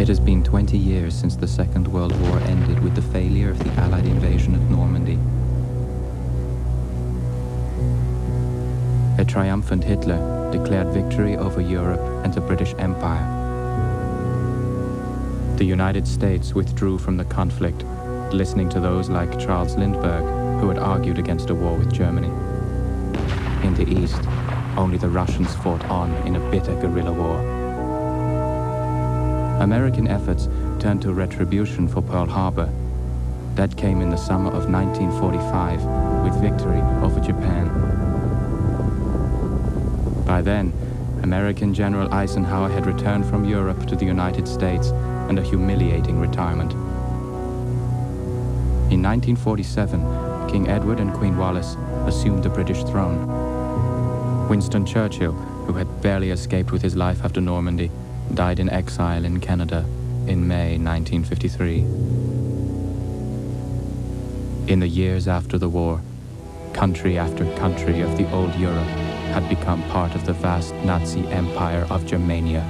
It has been 20 years since the Second World War ended with the failure of the Allied invasion of Normandy. A triumphant Hitler declared victory over Europe and the British Empire. The United States withdrew from the conflict, listening to those like Charles Lindbergh, who had argued against a war with Germany. In the East, only the Russians fought on in a bitter guerrilla war. American efforts turned to retribution for Pearl Harbor. That came in the summer of 1945 with victory over Japan. By then, American General Eisenhower had returned from Europe to the United States and a humiliating retirement. In 1947, King Edward and Queen Wallis assumed the British throne. Winston Churchill, who had barely escaped with his life after Normandy, died in exile in Canada in May 1953. In the years after the war, country after country of the old Europe had become part of the vast Nazi empire of Germania.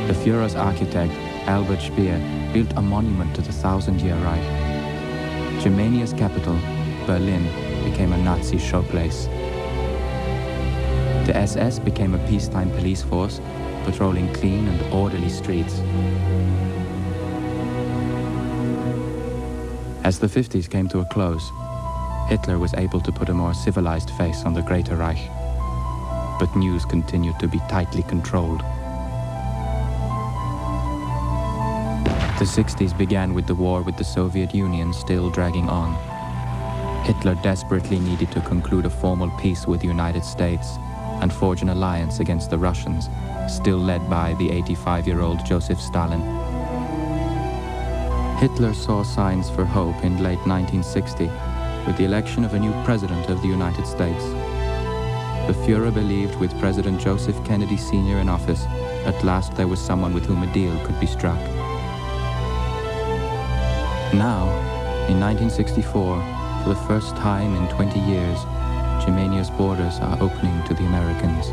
The Führer's architect, Albert Speer, built a monument to the Thousand-Year Reich. Germania's capital, Berlin, became a Nazi showplace. The SS became a peacetime police force, patrolling clean and orderly streets. As the 50s came to a close, Hitler was able to put a more civilized face on the Greater Reich. But news continued to be tightly controlled. The 60s began with the war with the Soviet Union still dragging on. Hitler desperately needed to conclude a formal peace with the United States and forge an alliance against the Russians, still led by the 85-year-old Joseph Stalin. Hitler saw signs for hope in late 1960 with the election of a new president of the United States. The Führer believed with President Joseph Kennedy Sr. in office, at last there was someone with whom a deal could be struck. Now, in 1964, for the first time in 20 years, Germania's borders are opening to the Americans.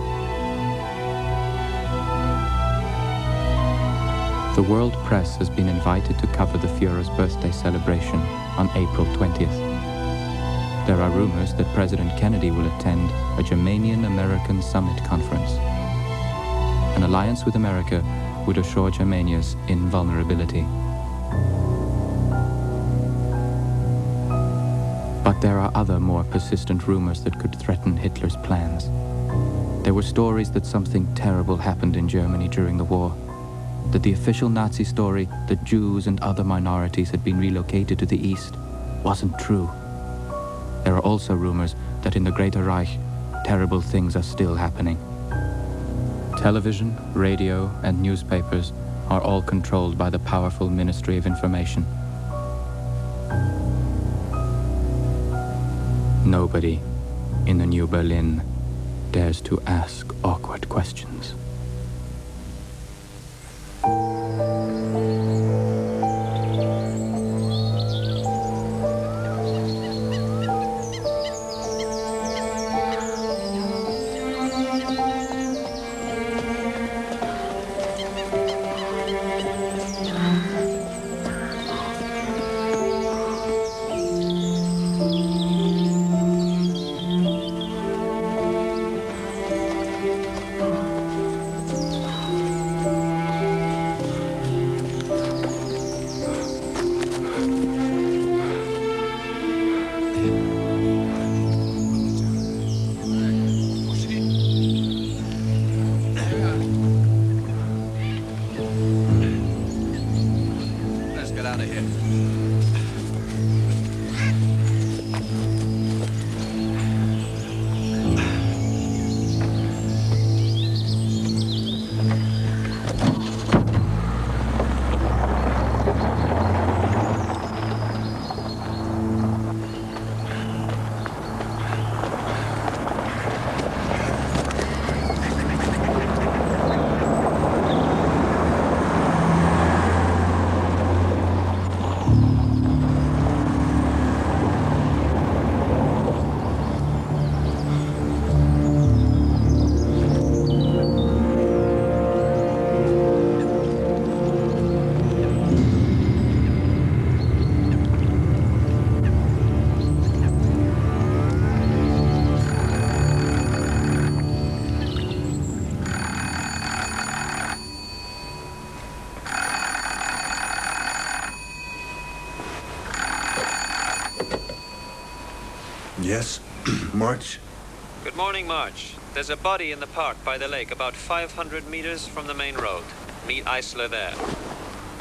The world press has been invited to cover the Führer's birthday celebration on April 20th. There are rumors that President Kennedy will attend a Germanian-American Summit Conference. An alliance with America would assure Germania's invulnerability. But there are other more persistent rumors that could threaten Hitler's plans. There were stories that something terrible happened in Germany during the war, that the official Nazi story that Jews and other minorities had been relocated to the east wasn't true. There are also rumors that in the Greater Reich, terrible things are still happening. Television, radio, and newspapers are all controlled by the powerful Ministry of Information. Nobody in the New Berlin dares to ask awkward questions. Yes, March? Good morning, March. There's a body in the park by the lake, about 500 meters from the main road. Meet Isla there.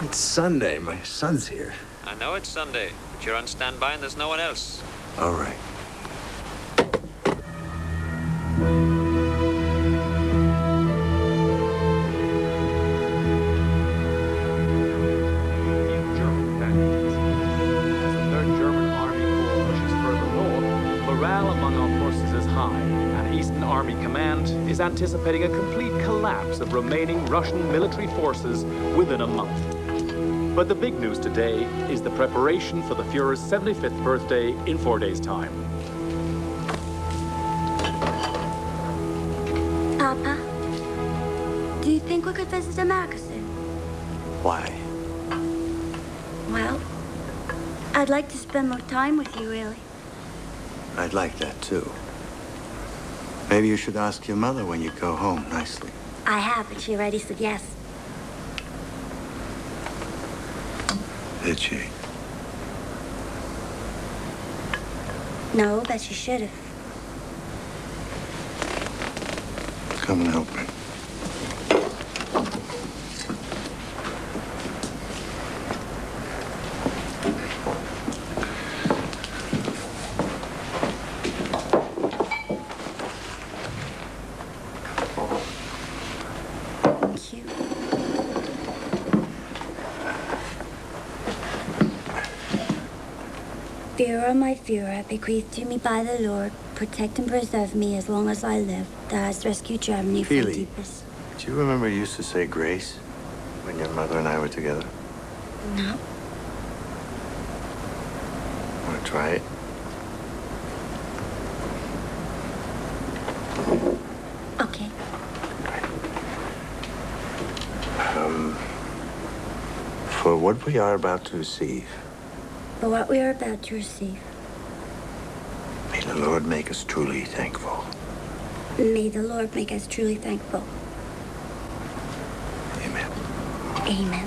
It's Sunday. My son's here. I know it's Sunday, but you're on standby and there's no one else. All right. Is anticipating a complete collapse of remaining Russian military forces within a month. But the big news today is the preparation for the Fuhrer's 75th birthday in 4 days' time. Papa, do you think we could visit America soon? Why? Well, I'd like to spend more time with you, really. I'd like that, too. Maybe you should ask your mother when you go home nicely. I have, but she already said yes. Did she? No, but she should have. Come and help me. Führer, my Führer, bequeathed to me by the Lord, protect and preserve me as long as I live, that hast rescued Germany from Feely, deepest. do you remember you used to say grace when your mother and I were together? No. Want to try it? Okay. For what we are about to receive, For what we are about to receive, may the Lord make us truly thankful. may the Lord make us truly thankful. Amen. Amen.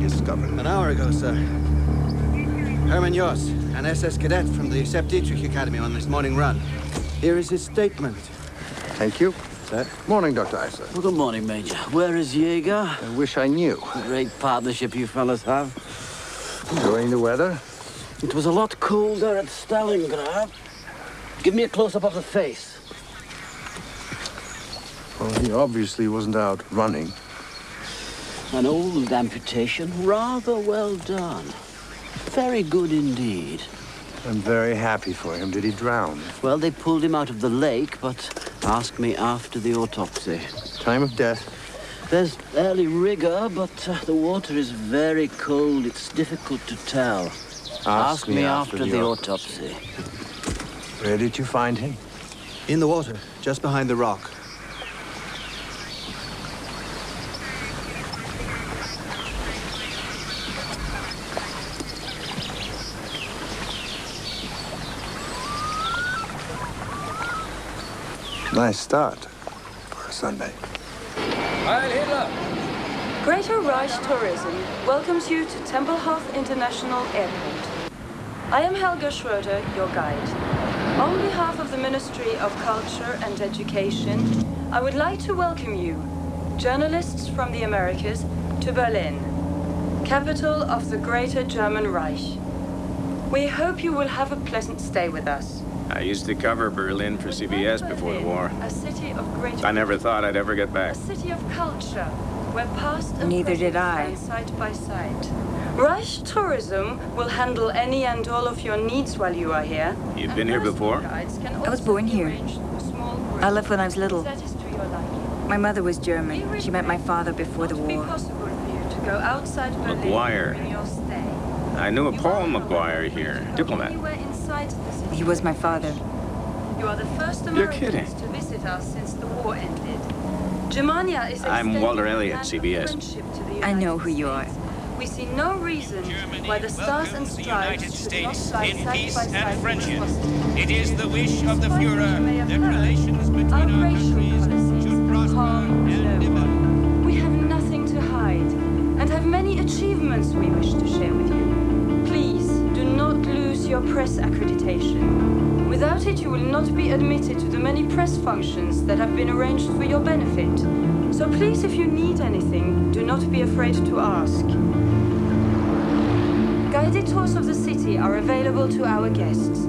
Discovered. An hour ago, sir. Hermann Joss, an SS cadet from the Sepp Dietrich Academy on this morning run. Here is his statement. Thank you. Sir? Morning, Dr. Isler. Well, good morning, Major. Where is Jaeger? I wish I knew. Great partnership you fellas have. Enjoying the weather? It was a lot colder at Stalingrad. Give me a close-up of the face. Well, he obviously wasn't out running. An old amputation. Rather well done. Very good indeed. I'm very happy for him. Did he drown? Well, they pulled him out of the lake, but asked me after the autopsy. Time of death? There's early rigor, but the water is very cold. It's difficult to tell. Ask me after the autopsy. Where did you find him? In the water, just behind the rock. Nice start for a Sunday. Heil Hitler! Greater Reich Tourism welcomes you to Tempelhof International Airport. I am Helga Schroeder, your guide. On behalf of the Ministry of Culture and Education, I would like to welcome you, journalists from the Americas, to Berlin, capital of the Greater German Reich. We hope you will have a pleasant stay with us. I used to cover Berlin for CBS before the war. A city of great... I never thought I'd ever get back. A city of culture, where past and Neither present did I. stand side by side. Reich Tourism will handle any and all of your needs while you are here. You've been here before? I was born here. I left when I was little. My mother was German. She met my father before the war. Go outside Berlin McGuire. during your stay. I knew a Paul McGuire here, diplomat. He was my father. You are the first You're kidding. Americans to visit us since the war ended. Germania is I'm Walter Elliott, extending CBS. friendship to the I know United who you are. States. We see no reason why the stars and stripes should not fly in side peace by and side friendship. with us. It is the wish of the Despite what Führer you may have that heard, relations between our our racial countries policies should prosper harm and no develop. one. We have nothing to hide and have many achievements we wish to share with you. Please do not lose your press accreditation. Without it, you will not be admitted to the many press functions that have been arranged for your benefit. So please, if you need anything, do not be afraid to ask. Guided tours of the city are available to our guests.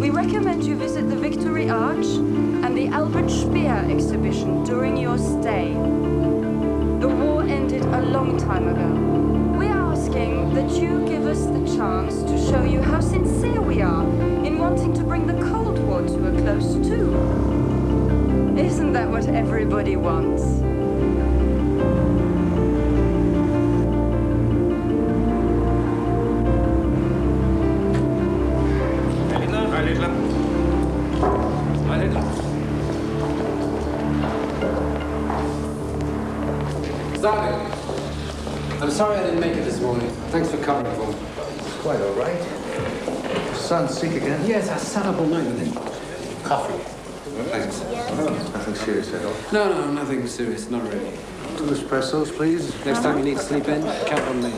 We recommend you visit the Victory Arch and the Albert Speer exhibition during your stay. The war ended a long time ago. We are asking that you give us the chance to show you how sincere we are in wanting to bring the Cold War to a close too. Isn't that what everybody wants? I'm sorry I didn't make it this morning. Thanks for covering for me. It's quite all right. Your son's sick again? Yes, I sat up all night with him. Coffee. Thanks. Nothing serious at all. No, nothing serious. Not really. 2 espressos, please. Next time you need to sleep in, count on me.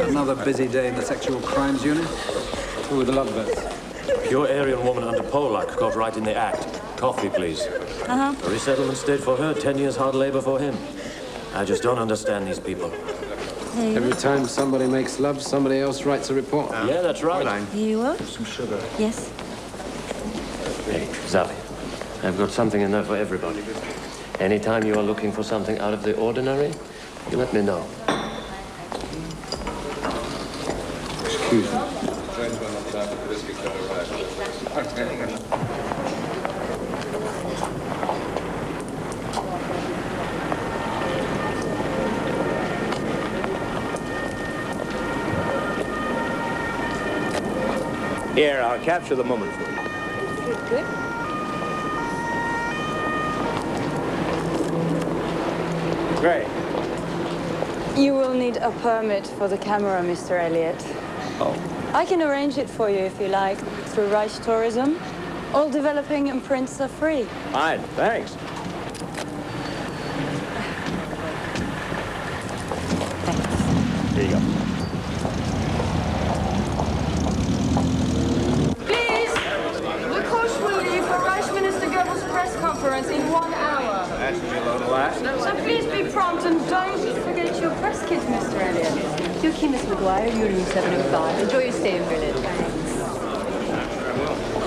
Another busy day in the sexual crimes unit. Who are the lovebirds? Your Aryan woman under Polak got right in the act. Coffee, please. A resettlement state for her, 10 years hard labor for him. I just don't understand these people. Every time somebody makes love, somebody else writes a report. Yeah, that's right. Here you are. Some sugar. Yes. Hey, Xavier, I've got something in there for everybody. Anytime you are looking for something out of the ordinary, you let me know. Excuse me. Here, I'll capture the moment for you. Good. Great. You will need a permit for the camera, Mr. Elliott. Oh. I can arrange it for you if you like, through Reich Tourism. All developing imprints are free. Fine, thanks. Here you go. Please! The coach will leave for Reich Minister Goebbels' press conference in 1 hour. That should be a load of laughs. So please be prompt and don't forget your press kit, Mr. Elliott. Your key, Miss McGuire. You're in 705. Enjoy your stay in Berlin.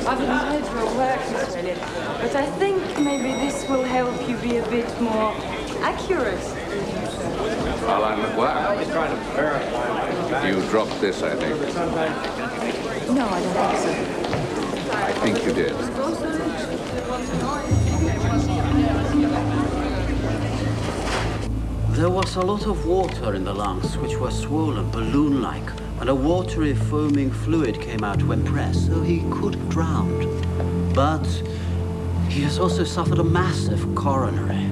I've admired your work, Mr. Elliott, but I think maybe this will help you be a bit more accurate. Well, I'm McGuire. I'm just trying to verify. You dropped this, I think. No, I don't think so. I think you did. There was a lot of water in the lungs, which were swollen, balloon-like, and a watery, foaming fluid came out when pressed, so he could have drowned. But he has also suffered a massive coronary.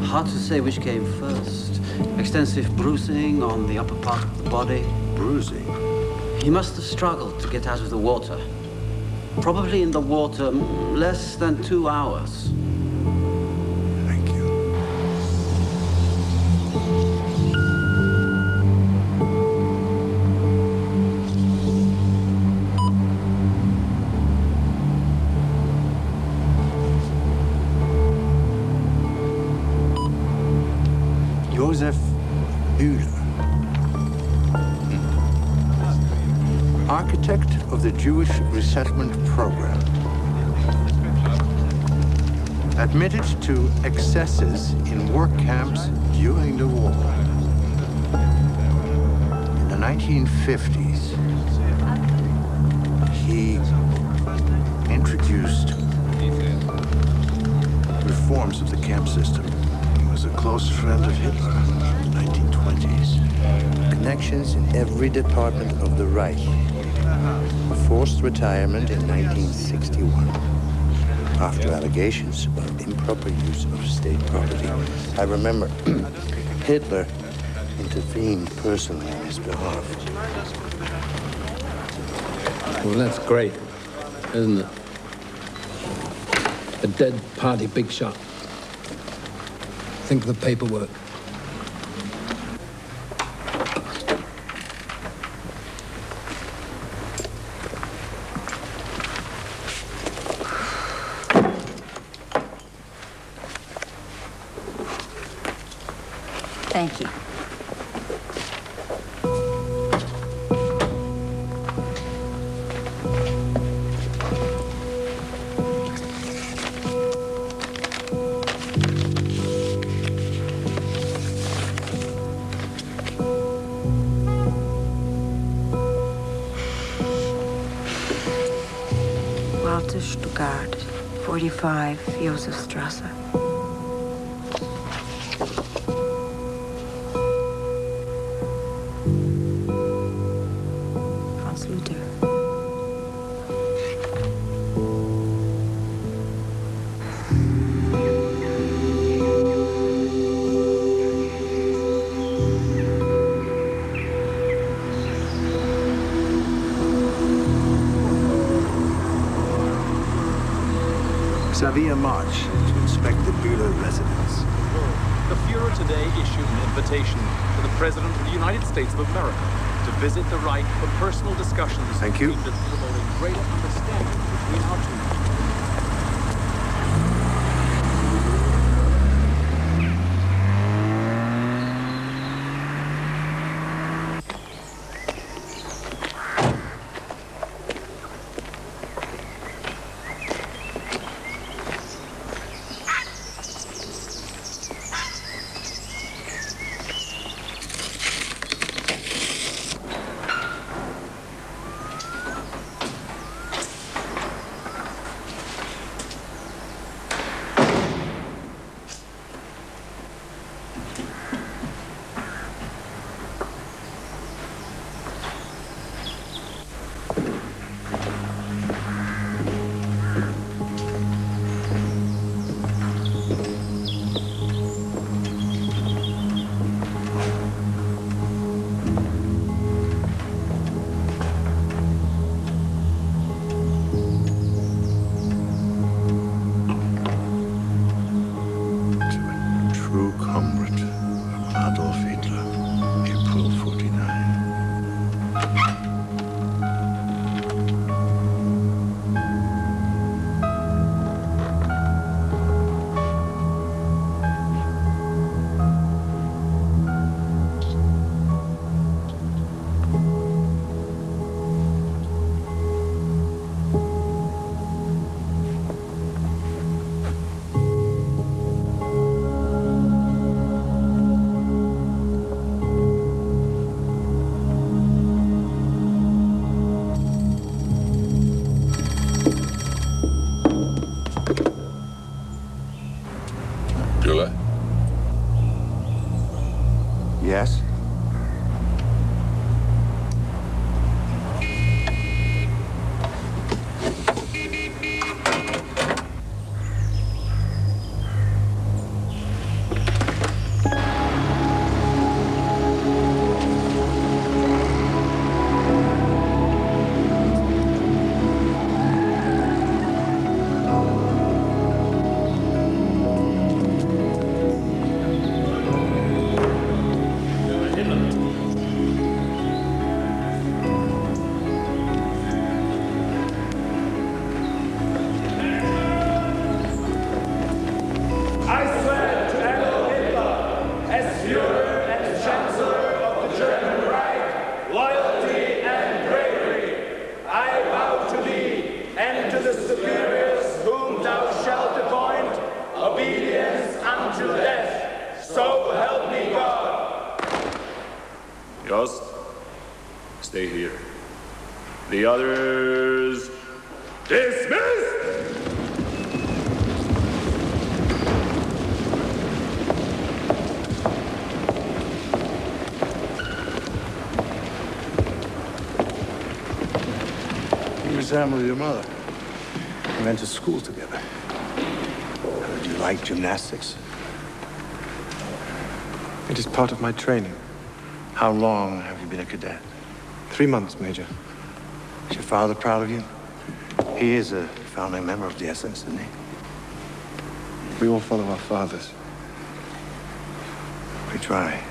Hard to say which came first. Extensive bruising on the upper part of the body. Bruising? He must have struggled to get out of the water. Probably in the water less than 2 hours. Thank you. Joseph Bühler, architect of the Jewish resettlement program, admitted to excesses in work camps during the war. In the 1950s, he introduced reforms of the camp system. He was a close friend of Hitler in the 1920s. Connections in every department of the Reich. Forced retirement in 1961 after allegations of improper use of state property. I remember Hitler intervened personally on his behalf. Well, that's great, isn't it? A dead party big shot. Think of the paperwork. Thank you. Walter Stuttgart, 45 Josefstrasse. Xavier March to inspect the Bühler residence. The Fuhrer today issued an invitation to the President of the United States of America to visit the Reich for personal discussions Thank you. aimed at promoting greater understanding between our two nations. The others dismissed! You resemble your mother. We went to school together. Heard you like gymnastics. It is part of my training. How long have you been a cadet? 3 months, Major. Is your father proud of you? He is a founding member of the SS, isn't he? We all follow our fathers. We try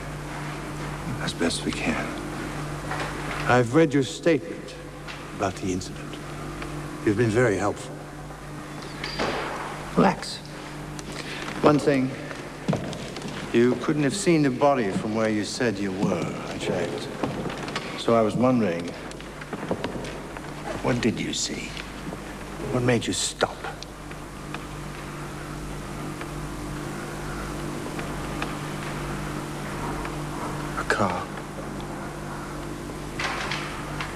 as best we can. I've read your statement about the incident. You've been very helpful. Relax. One thing, you couldn't have seen the body from where you said you were. I checked. So I was wondering, what did you see? What made you stop? A car.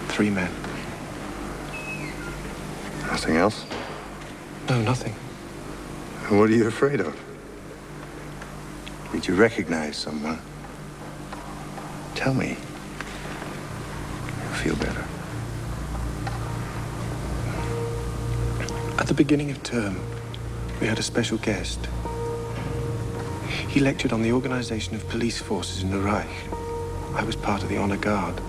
3 men. Nothing else? No, nothing. And what are you afraid of? Did you recognize someone? Tell me. You'll feel better. At the beginning of term, we had a special guest. He lectured on the organization of police forces in the Reich. I was part of the honor guard.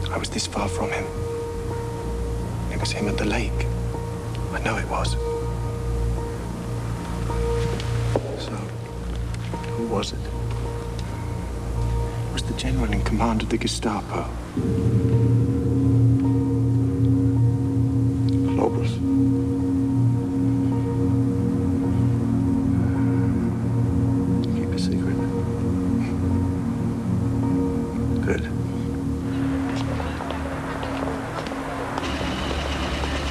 I was this far from him. It was him at the lake. I know it was. So, who was it? It was the general in command of the Gestapo. Lobos. Keep a secret. Good.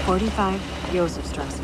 45 Josefstrasse.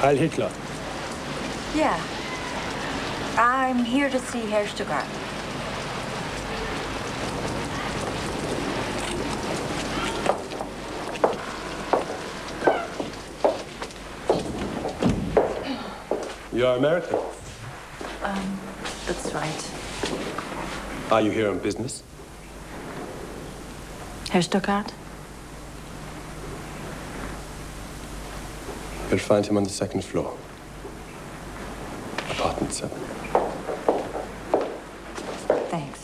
Heil Hitler. Yeah. I'm here to see Herr Stuttgart. You are American? That's right. Are you here on business? Herr Stuttgart? You'll find him on the 2nd floor. Apartment 7. Thanks.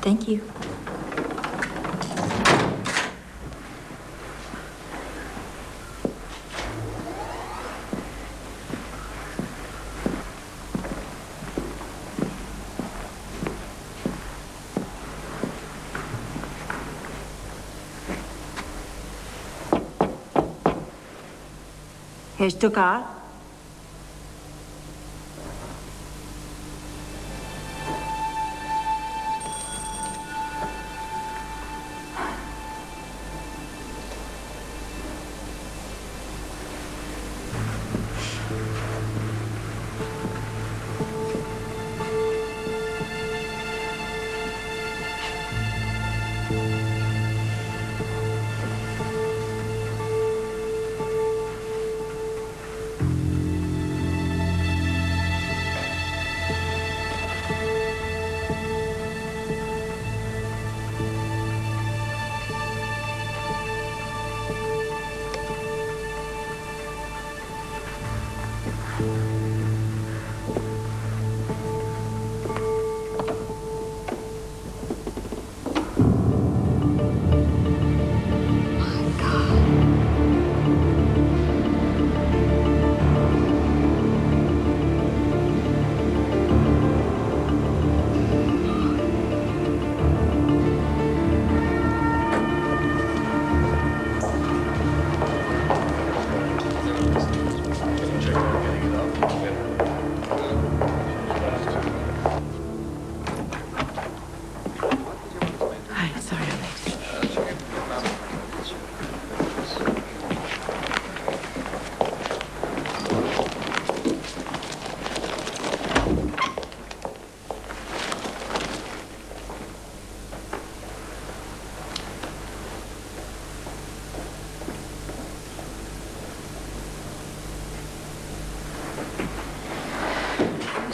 Thank you. Herr Stuckart?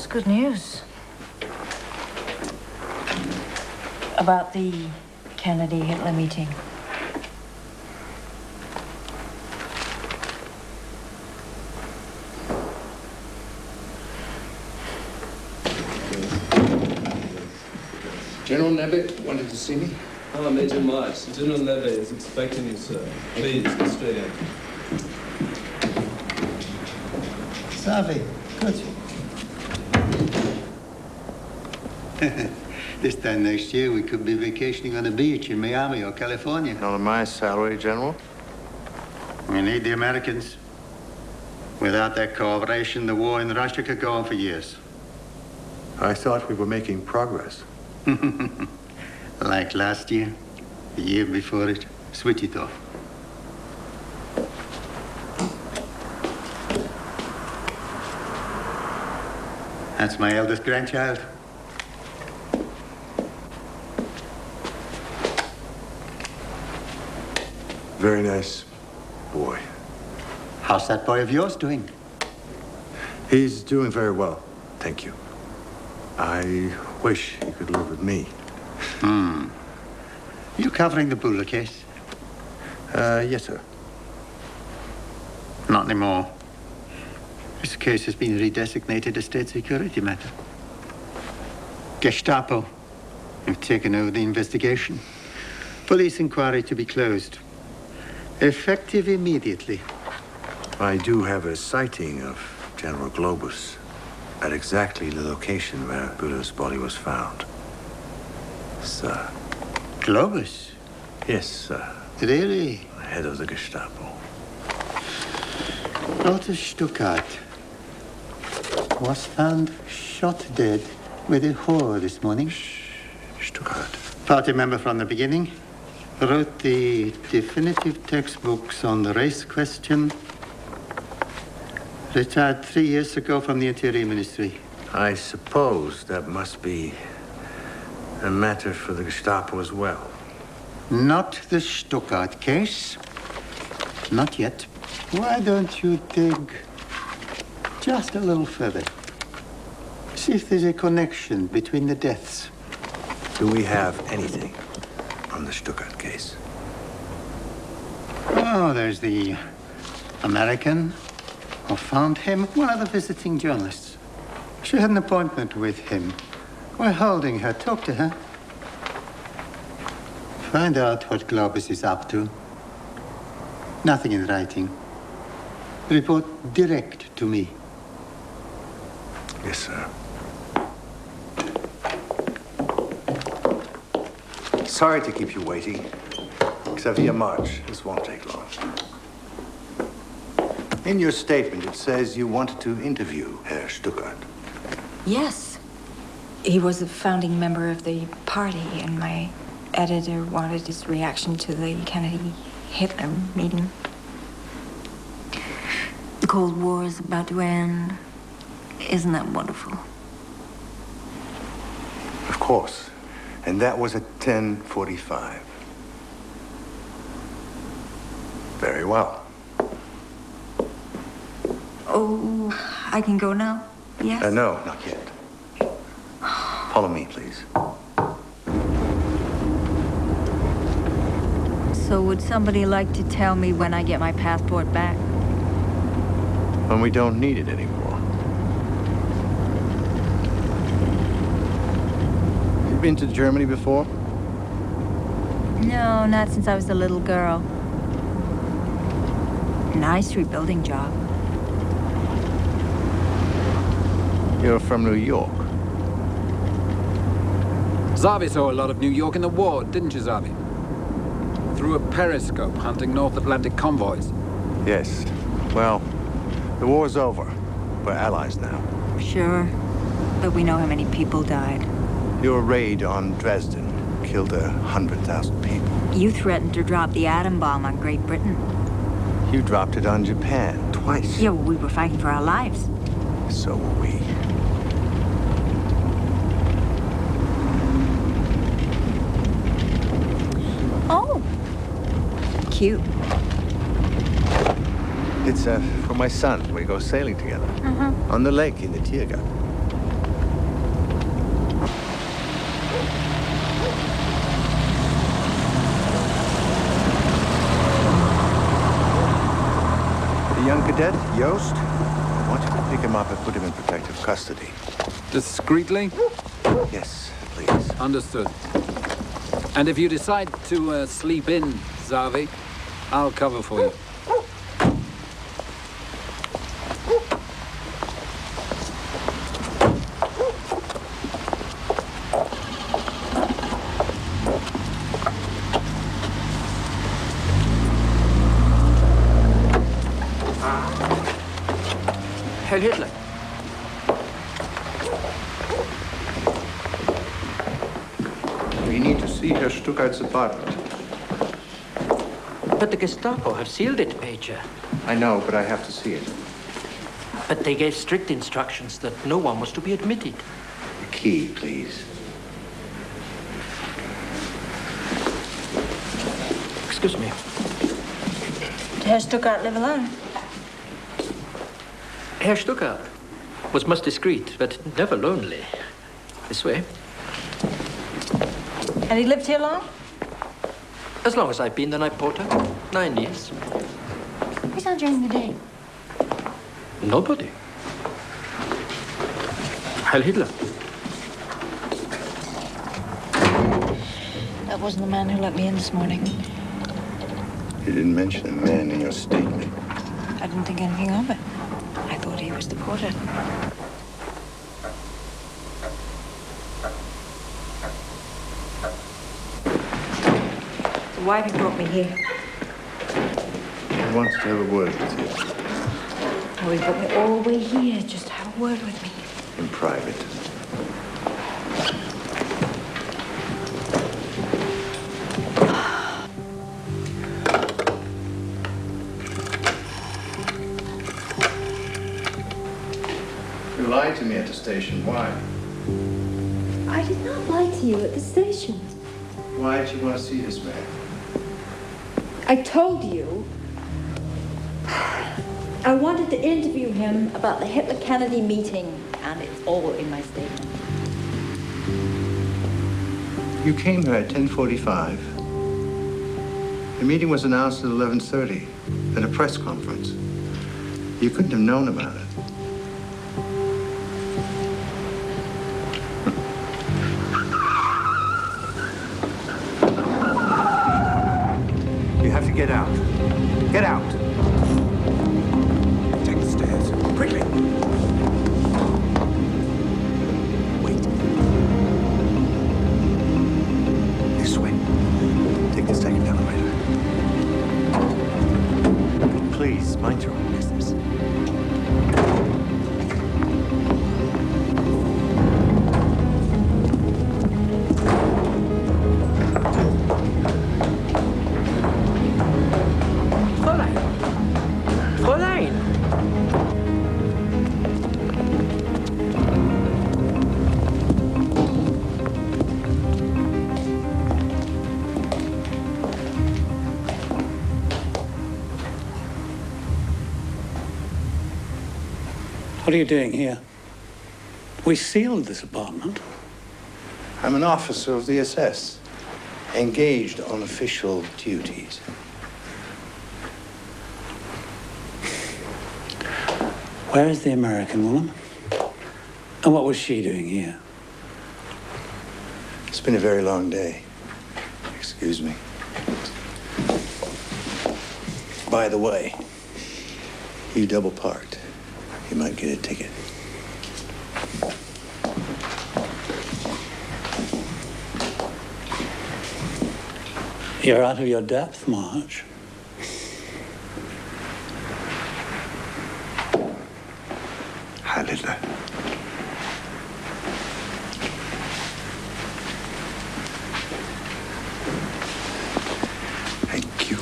Good news. About the Kennedy-Hitler meeting. General Nebbe wanted to see me. Ah, Major March. General Neve is expecting you, sir. Please, go straight in. Xavier, good. This time next year, we could be vacationing on a beach in Miami or California. Not on my salary, General. We need the Americans. Without their cooperation, the war in Russia could go on for years. I thought we were making progress. Like last year, the year before it, switch it off. That's my eldest grandchild. Very nice boy. How's that boy of yours doing? He's doing very well, thank you. I wish he could live with me. You covering the Buller case? Yes, sir. Not anymore. This case has been redesignated a state security matter. Gestapo have taken over the investigation. Police inquiry to be closed. Effective immediately. I do have a sighting of General Globus at exactly the location where Buller's body was found. Sir. Globus? Yes, sir. Really? Head of the Gestapo. Walter Stuckart was found shot dead with a whore this morning. Stuckart. Party member from the beginning. Wrote the definitive textbooks on the race question. Retired 3 years ago from the Interior Ministry. I suppose that must be a matter for the Gestapo as well. Not the Stuckart case. Not yet. Why don't you dig just a little further? See if there's a connection between the deaths. Do we have anything on the Stuckart case? Oh, there's the American who found him, one of the visiting journalists. She had an appointment with him. We're holding her. Talk to her. Find out what Globus is up to. Nothing in writing. Report direct to me. Yes, sir. Sorry to keep you waiting. Xavier March. This won't take long. In your statement, it says you wanted to interview Herr Stuckart. Yes. He was a founding member of the party, and my editor wanted his reaction to the Kennedy-Hitler meeting. The Cold War is about to end. Isn't that wonderful? Of course. And that was at 10:45. Very well. Oh, I can go now? Yes? No, not yet. Follow me, please. So would somebody like to tell me when I get my passport back? When we don't need it anymore. You been to Germany before? No, not since I was a little girl. Nice rebuilding job. You're from New York. Xavier saw a lot of New York in the war, didn't you, Xavier? Through a periscope hunting North Atlantic convoys. Yes. Well, the war's over. We're allies now. Sure, but we know how many people died. Your raid on Dresden killed 100,000 people. You threatened to drop the atom bomb on Great Britain. You dropped it on Japan twice. Yeah, well, we were fighting for our lives. So were we. Oh. Cute. It's for my son. We go sailing together. On the lake in the Tiergarten. The young cadet, Joost, I want you to pick him up and put him in protective custody. Discreetly? Yes, please. Understood. And if you decide to sleep in, Xavier, I'll cover for you. Heil Hitler. We need to see Herr Stuckart's apartment. But the Gestapo have sealed it, Major. I know, but I have to see it. But they gave strict instructions that no one was to be admitted. The key, please. Excuse me. Did Herr Stuckart live alone? Herr Stuckart was most discreet, but never lonely. This way. And he lived here long? As long as I've been the night porter. 9 years. Who's on during the day? Nobody. Heil Hitler. That wasn't the man who let me in this morning. You didn't mention a man in your statement. I didn't think anything of it. I thought he was the porter. The wife brought me here. He wants to have a word with you. Oh, he brought me all the way here just to have a word with me. In private. You lied to me at the station. Why? I did not lie to you at the station. Why did you want to see this man? I told you I wanted to interview him about the Hitler-Kennedy meeting, and it's all in my statement. You came here at 10:45. The meeting was announced at 11:30 at a press conference. You couldn't have known about it. You have to get out. Get out. Take the stairs. Quickly. Wait. This way. Take the second elevator. Please, mind your own business. What are you doing here? We sealed this apartment. I'm an officer of the SS, engaged on official duties. Where is the American woman? And what was she doing here? It's been a very long day. Excuse me. By the way, you double parked. You might get a ticket. You're out of your depth, March. Heil Hitler. Thank you.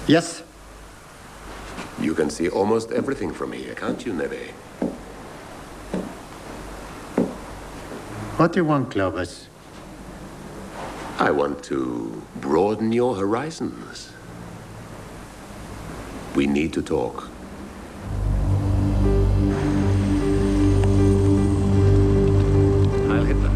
Yes. You can see almost everything from here, can't you, Neve? What do you want, Globus? I want to broaden your horizons. We need to talk. Heil Hitler.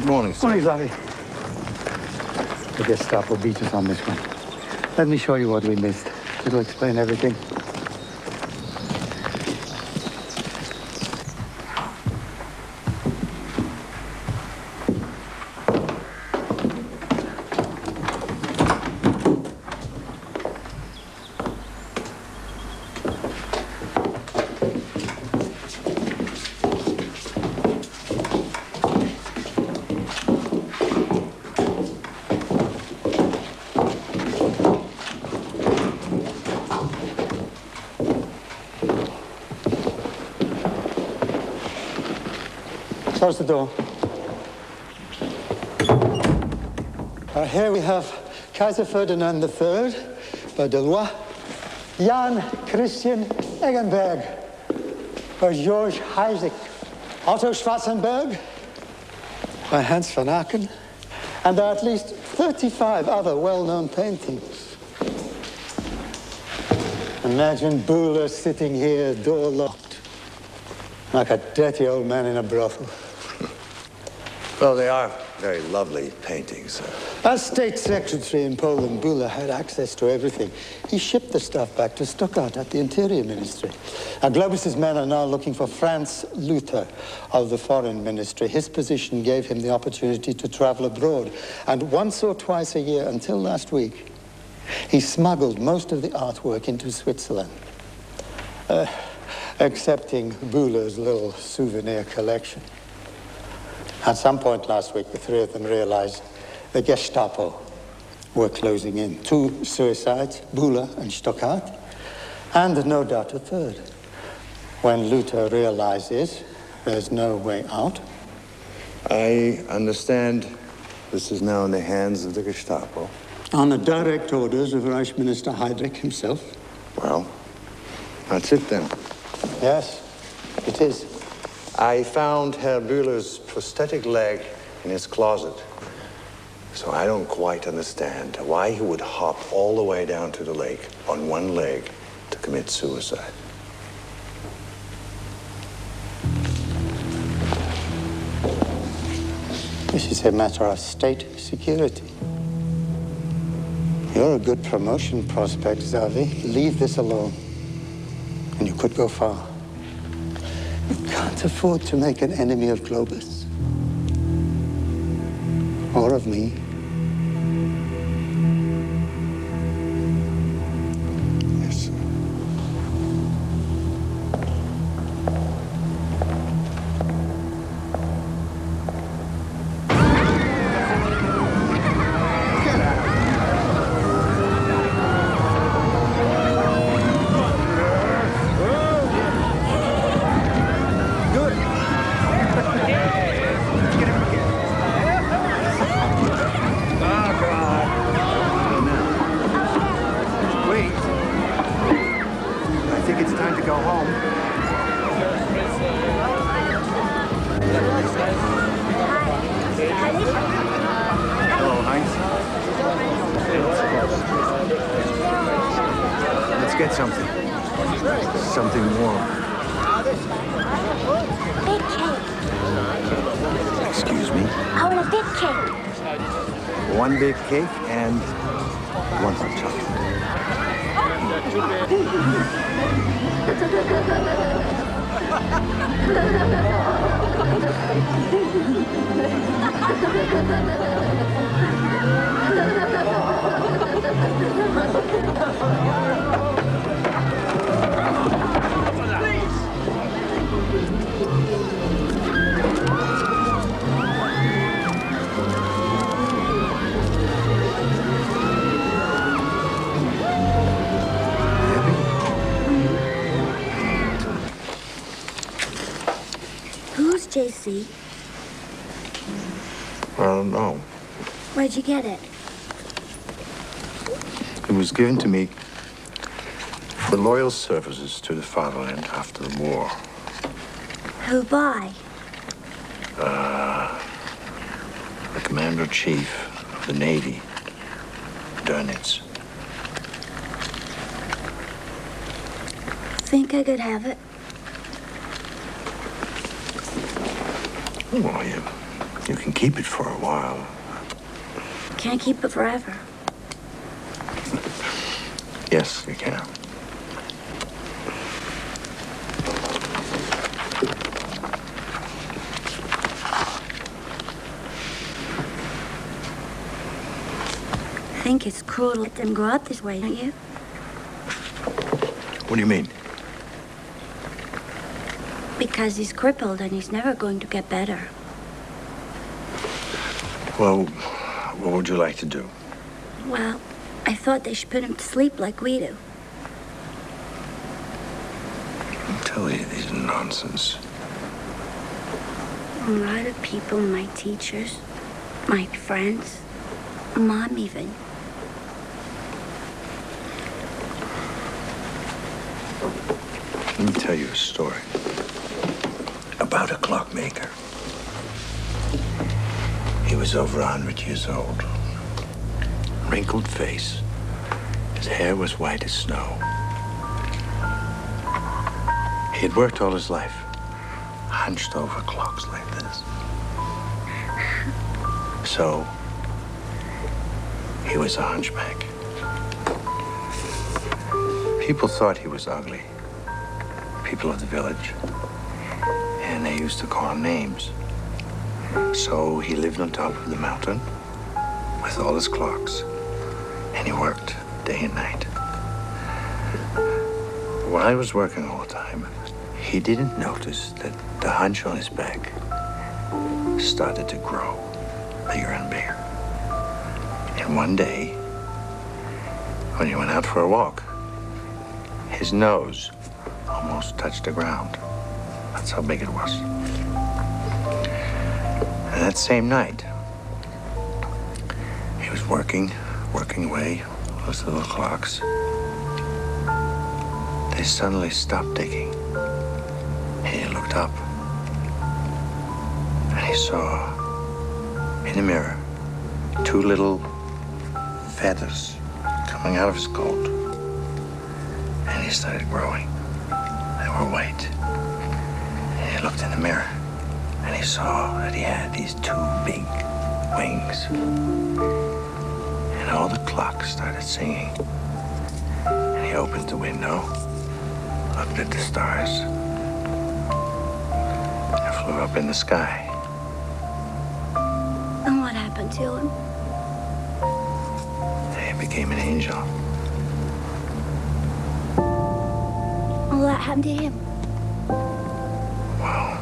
Morning, sir. Morning, Xavier. The Gestapo beat us on this one. Let me show you what we missed. It'll explain everything. Close the door. Here we have Kaiser Ferdinand III, Baudelaire, Jan Christian Eggenberg, George Isaac, Otto Schwarzenberg, by Hans van Aken, and there are at least 35 other well-known paintings. Imagine Bühler sitting here, door locked, like a dirty old man in a brothel. Well, they are very lovely paintings. As state secretary in Poland, Bühler had access to everything. He shipped the stuff back to Stuttgart at the Interior Ministry. Now, Globus's men are now looking for Franz Luther of the Foreign Ministry. His position gave him the opportunity to travel abroad. And once or twice a year, until last week, he smuggled most of the artwork into Switzerland. Excepting Bühler's little souvenir collection. At some point last week, the three of them realized the Gestapo were closing in. 2 suicides, Bühler and Stuttgart, and no doubt a third. When Luther realizes there's no way out. I understand this is now in the hands of the Gestapo. On the direct orders of Reich Minister Heydrich himself. Well, that's it then. Yes, it is. I found Herr Bühler's prosthetic leg in his closet. So I don't quite understand why he would hop all the way down to the lake on one leg to commit suicide. This is a matter of state security. You're a good promotion prospect, Xavier. Leave this alone, and you could go far. You can't afford to make an enemy of Globus. Or of me. Yes, sir. wait. I think it's time to go home. Hello, Heinz. Let's get something. Something warm. Big cake. Excuse me? I want a big cake. One big cake and one hot chocolate. Who's JC? I don't know. Where'd you get it? It was given to me for loyal services to the Fatherland after the war. Who by? The Commander-in-Chief of the Navy, Dönitz. Think I could have it? Well, you can keep it for a while. Can't keep it forever. Yes, you can. I think it's cruel to let them grow up this way, don't you? What do you mean? Because he's crippled and he's never going to get better. Well, what would you like to do? Well, I thought they should put him to sleep like we do. Don't tell you these nonsense. A lot of people, my teachers, my friends, Mom even. Let me tell you a story about a clockmaker. He was over 100 years old. Wrinkled face. His hair was white as snow. He had worked all his life, hunched over clocks like this. So, he was a hunchback. People thought he was ugly. People of the village. And they used to call him names. So he lived on top of the mountain with all his clocks. And he worked day and night. While he was working all the time, he didn't notice that the hunch on his back started to grow bigger and bigger. And one day, when he went out for a walk, his nose almost touched the ground. That's how big it was. And that same night, he was working away, those little clocks. They suddenly stopped ticking. And he looked up. And he saw in the mirror 2 little feathers coming out of his coat. And he started growing. They were white. And he looked in the mirror. And he saw that he had these 2 big wings. And all the clocks started singing. And he opened the window, looked at the stars, and flew up in the sky. And what happened to him? He became an angel. Well, what happened to him? Well,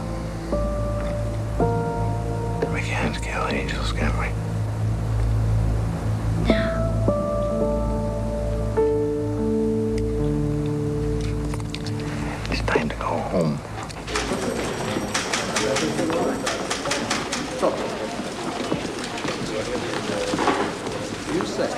we can't kill angels, can we? It's time to go home. You say.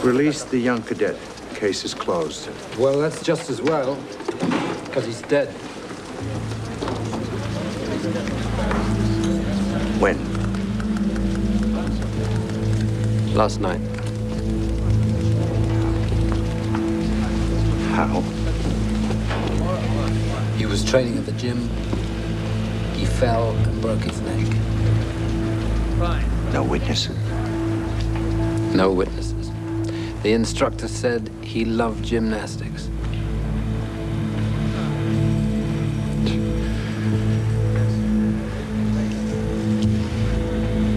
Release the young cadet. Case is closed. Well, that's just as well, because he's dead. When? Last night. How? He was training at the gym. He fell and broke his neck. No witnesses? No witnesses. The instructor said he loved gymnastics.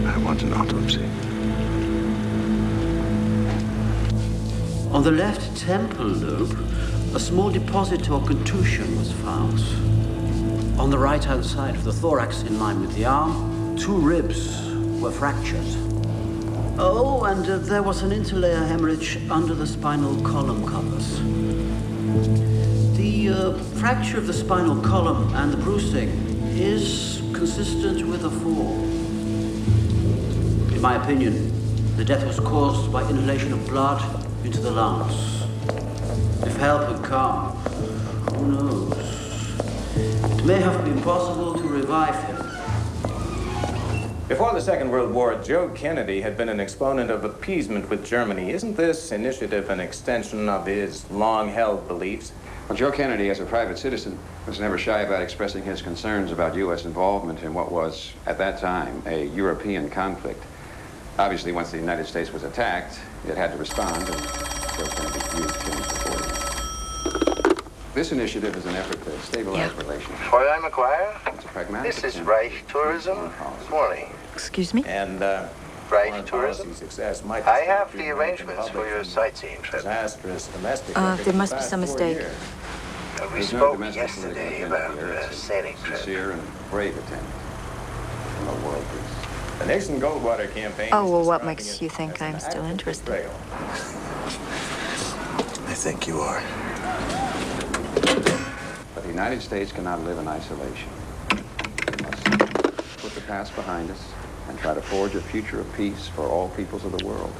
I want an autopsy. On the left temple lobe, a small deposit or contusion was found. On the right-hand side of the thorax, in line with the arm, 2 ribs were fractured. Oh, and there was an interlayer hemorrhage under the spinal column covers. The fracture of the spinal column and the bruising is consistent with a fall. In my opinion, the death was caused by inhalation of blood into the lungs. If help had come, who knows? It may have been possible to revive him. Before the Second World War, Joe Kennedy had been an exponent of appeasement with Germany. Isn't this initiative an extension of his long-held beliefs? Well, Joe Kennedy, as a private citizen, was never shy about expressing his concerns about U.S. involvement in what was, at that time, a European conflict. Obviously, once the United States was attacked, it had to respond, and Joe Kennedy used Kennedy supported. This initiative is an effort to stabilize relations. Fräulein McGuire? It's a pragmatic This is attempt. Reich Tourism. Good morning. Excuse me? And Reich Tourism? Success might I have the arrangements for your sightseeing trip. Disastrous domestic There must be some mistake. We There's no spoke domestic yesterday political about agenda here. a It's sailing trip. sincere and brave attempt. from the world peace. The Nixon Goldwater campaign. Oh, well, what makes you think I'm still interested? I think you are. But the United States cannot live in isolation. We must put the past behind us and try to forge a future of peace for all peoples of the world.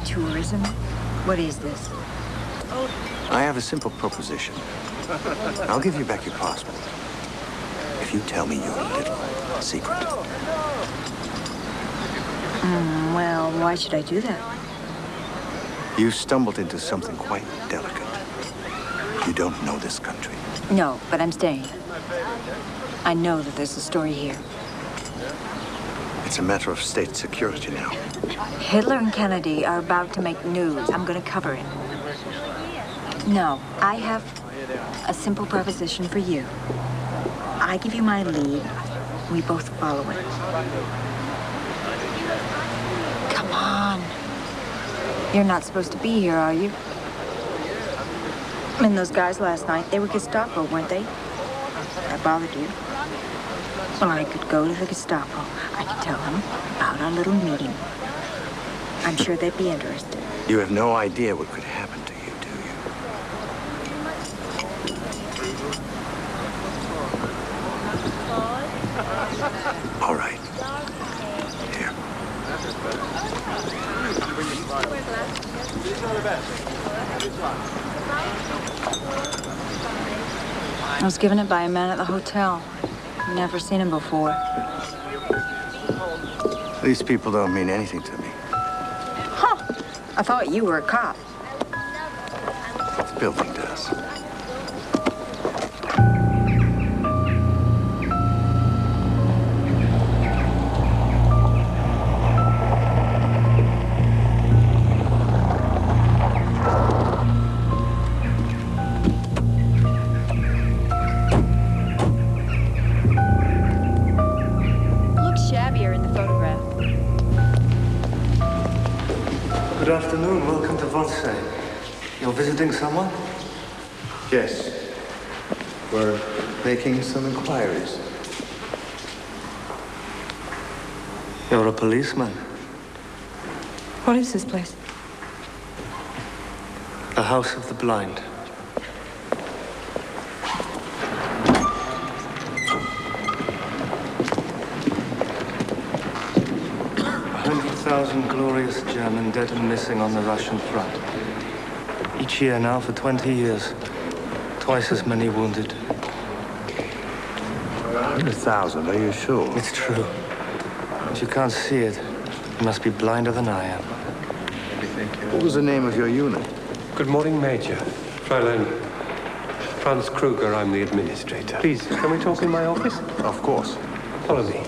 Tourism? What is this? I have a simple proposition. I'll give you back your passport if you tell me your little secret. Well, why should I do that? You stumbled into something quite delicate. You don't know this country. No, but I'm staying. I know that there's a story here. It's a matter of state security now. Hitler and Kennedy are about to make news. I'm going to cover it. No, I have a simple proposition for you. I give you my lead. We both follow it. Come on. You're not supposed to be here, are you? And those guys last night, they were Gestapo, weren't they? I bothered you. Well, I could go to the Gestapo. I could tell them about our little meeting. I'm sure they'd be interested. You have no idea what could happen to you, do you? All right. Here. I was given it by a man at the hotel. Never seen him before. These people don't mean anything to me. Huh. I thought you were a cop. The building does. Good afternoon. Welcome to Wannsee. You're visiting someone? Yes. We're making some inquiries. You're a policeman. What is this place? The House of the Blind. Thousand glorious German dead and missing on the Russian front. Each year now for 20 years. Twice as many wounded. 100,000, are you sure? It's true. But you can't see it. You must be blinder than I am. What was the name of your unit? Good morning, Major. Fräulein Franz Kruger, I'm the administrator. Please, can we talk in my office? Of course. Follow me.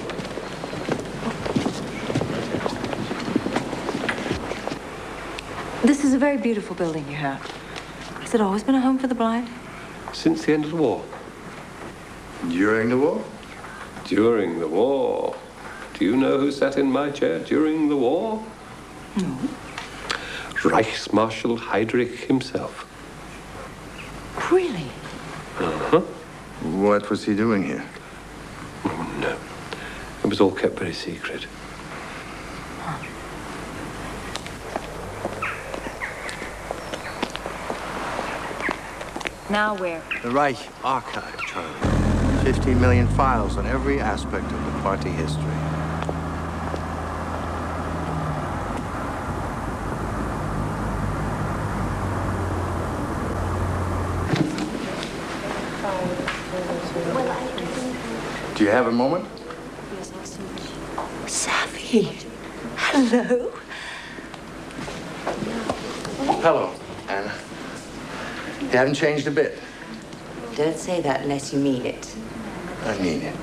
This is a very beautiful building you have. Has it always been a home for the blind? Since the end of the war. During the war? During the war. Do you know who sat in my chair during the war? No. Reichsmarshal Heydrich himself. Really? Uh-huh. What was he doing here? Oh, no. It was all kept very secret. Now where? The Reich Archive, Charlie. 50 million files on every aspect of the party history. Do you have a moment? Xavier. Hello. Hello, Anna. You haven't changed a bit. Don't say that unless you mean it. I mean it.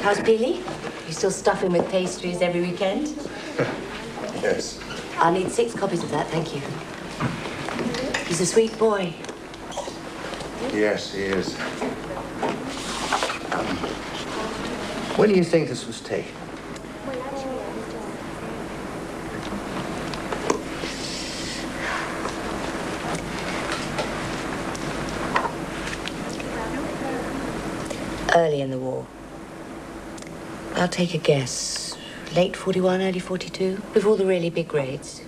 How's Billy? You still stuffing with pastries every weekend? Yes. I'll need 6 copies of that, thank you. He's a sweet boy. Yes, he is. When do you think this was taken? Early in the war. I'll take a guess. Late 41, early 42, before the really big raids.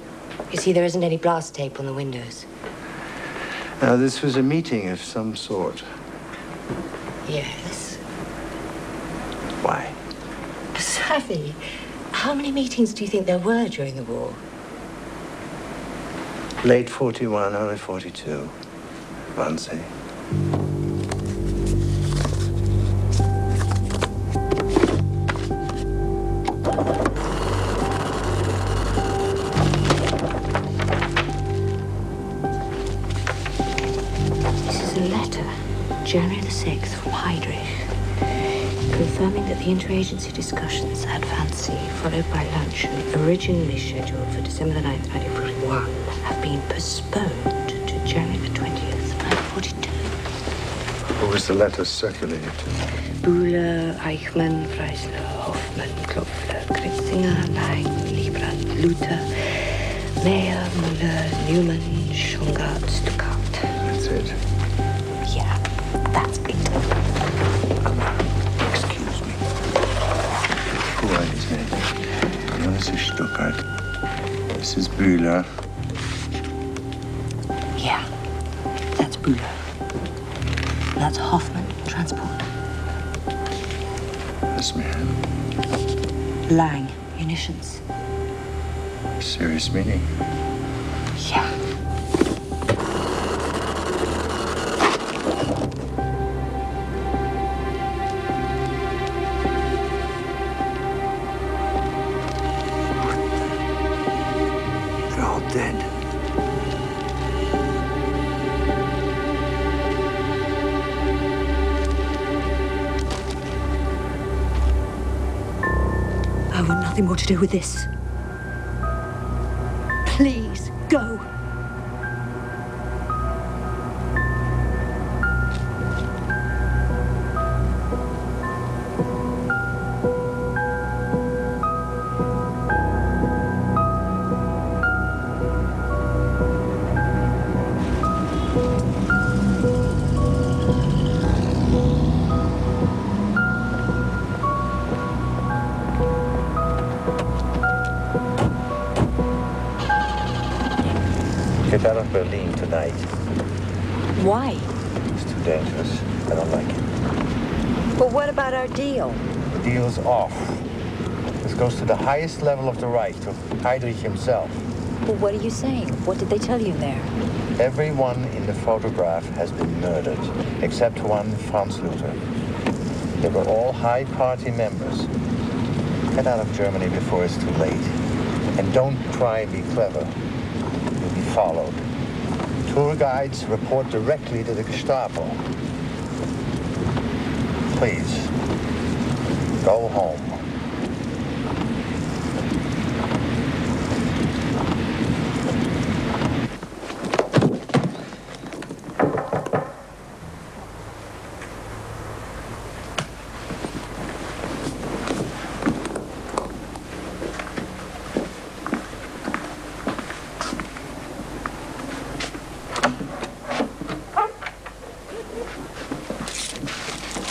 You see, there isn't any blast tape on the windows. Now, this was a meeting of some sort. Yes. Why? Savvy, how many meetings do you think there were during the war? Late 41, early 42. Wannsee. 6 from Heydrich, confirming that the interagency discussions at Wannsee, followed by luncheon, originally scheduled for December the 9th, 1941, have been postponed to January the 20th, 1942. Who was the letter circulated to? Bühler, Eichmann, Freisler, Hoffmann, Klopfer, Kritzinger, Lang, Liebrandt, Luther, Mayer, Müller, Newman, Schongard, Stuckart. That's it. Yeah, that's it. Excuse me. Who are these men? No, this is Stuckart. This is Bühler. Yeah, that's Bühler. That's Hoffmann, transport. This man. Lang, munitions. Serious meeting. Yeah. They're all dead. I want nothing more to do with this. Please, go. Get out of Berlin tonight. Why? It's too dangerous. I don't like it. But what about our deal? The deal's off. This goes to the highest level of the Reich, to Heydrich himself. Well, what are you saying? What did they tell you in there? Everyone in the photograph has been murdered, except one Franz Luther. They were all high party members. Get out of Germany before it's too late. And don't try and be clever. You'll be followed. Tour guides report directly to the Gestapo. Please, go home.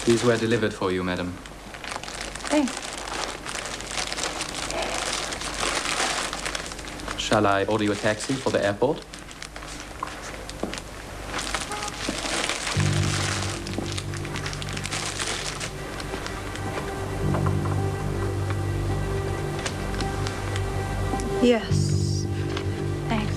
These were delivered for you, madam. Thanks. Shall I order you a taxi for the airport? Yes. Thanks.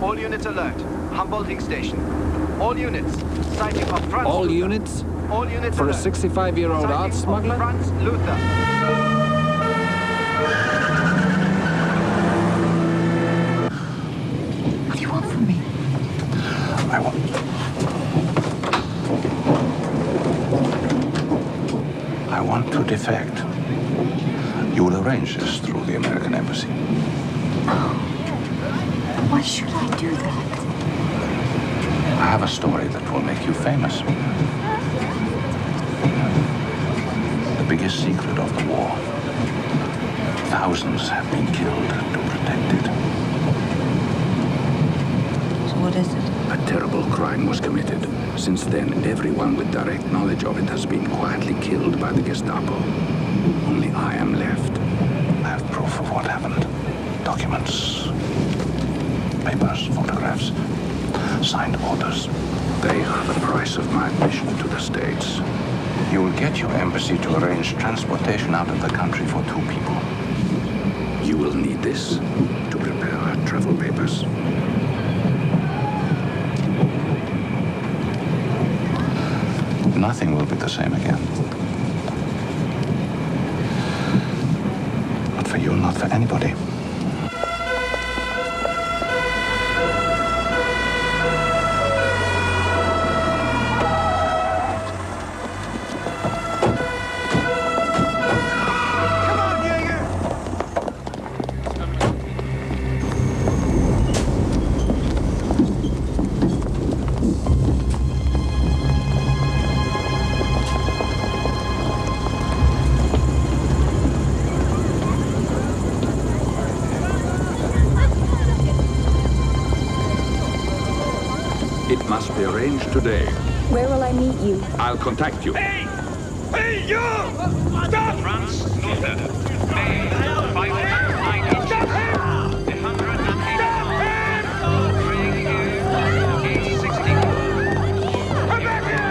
All units alert. Humboldting station. All units. Sighting of Franz All Luther. units? All units For a alert. 65-year-old Sighting arts of smuggler? Franz Luther. What do you want from me? I want to defect. You will arrange this through the American embassy. Why should I do that? I have a story that will make you famous. The biggest secret of the war. Thousands have been killed to protect it. So what is it? A terrible crime was committed. Since then, everyone with direct knowledge of it has been quietly killed by the Gestapo. Only I am left. I have proof of what happened. Documents, papers, photographs, signed orders. They are the price of my admission to the States. You will get your embassy to arrange transportation out of the country for 2 people. You will need this to prepare our travel papers. Nothing will be the same again. Not for you, not for anybody. It must be arranged today. Where will I meet you? I'll contact you. Hey, you! Stop! Franz Luther. May 590. Stop him! The 100 bring you 860. Come back here!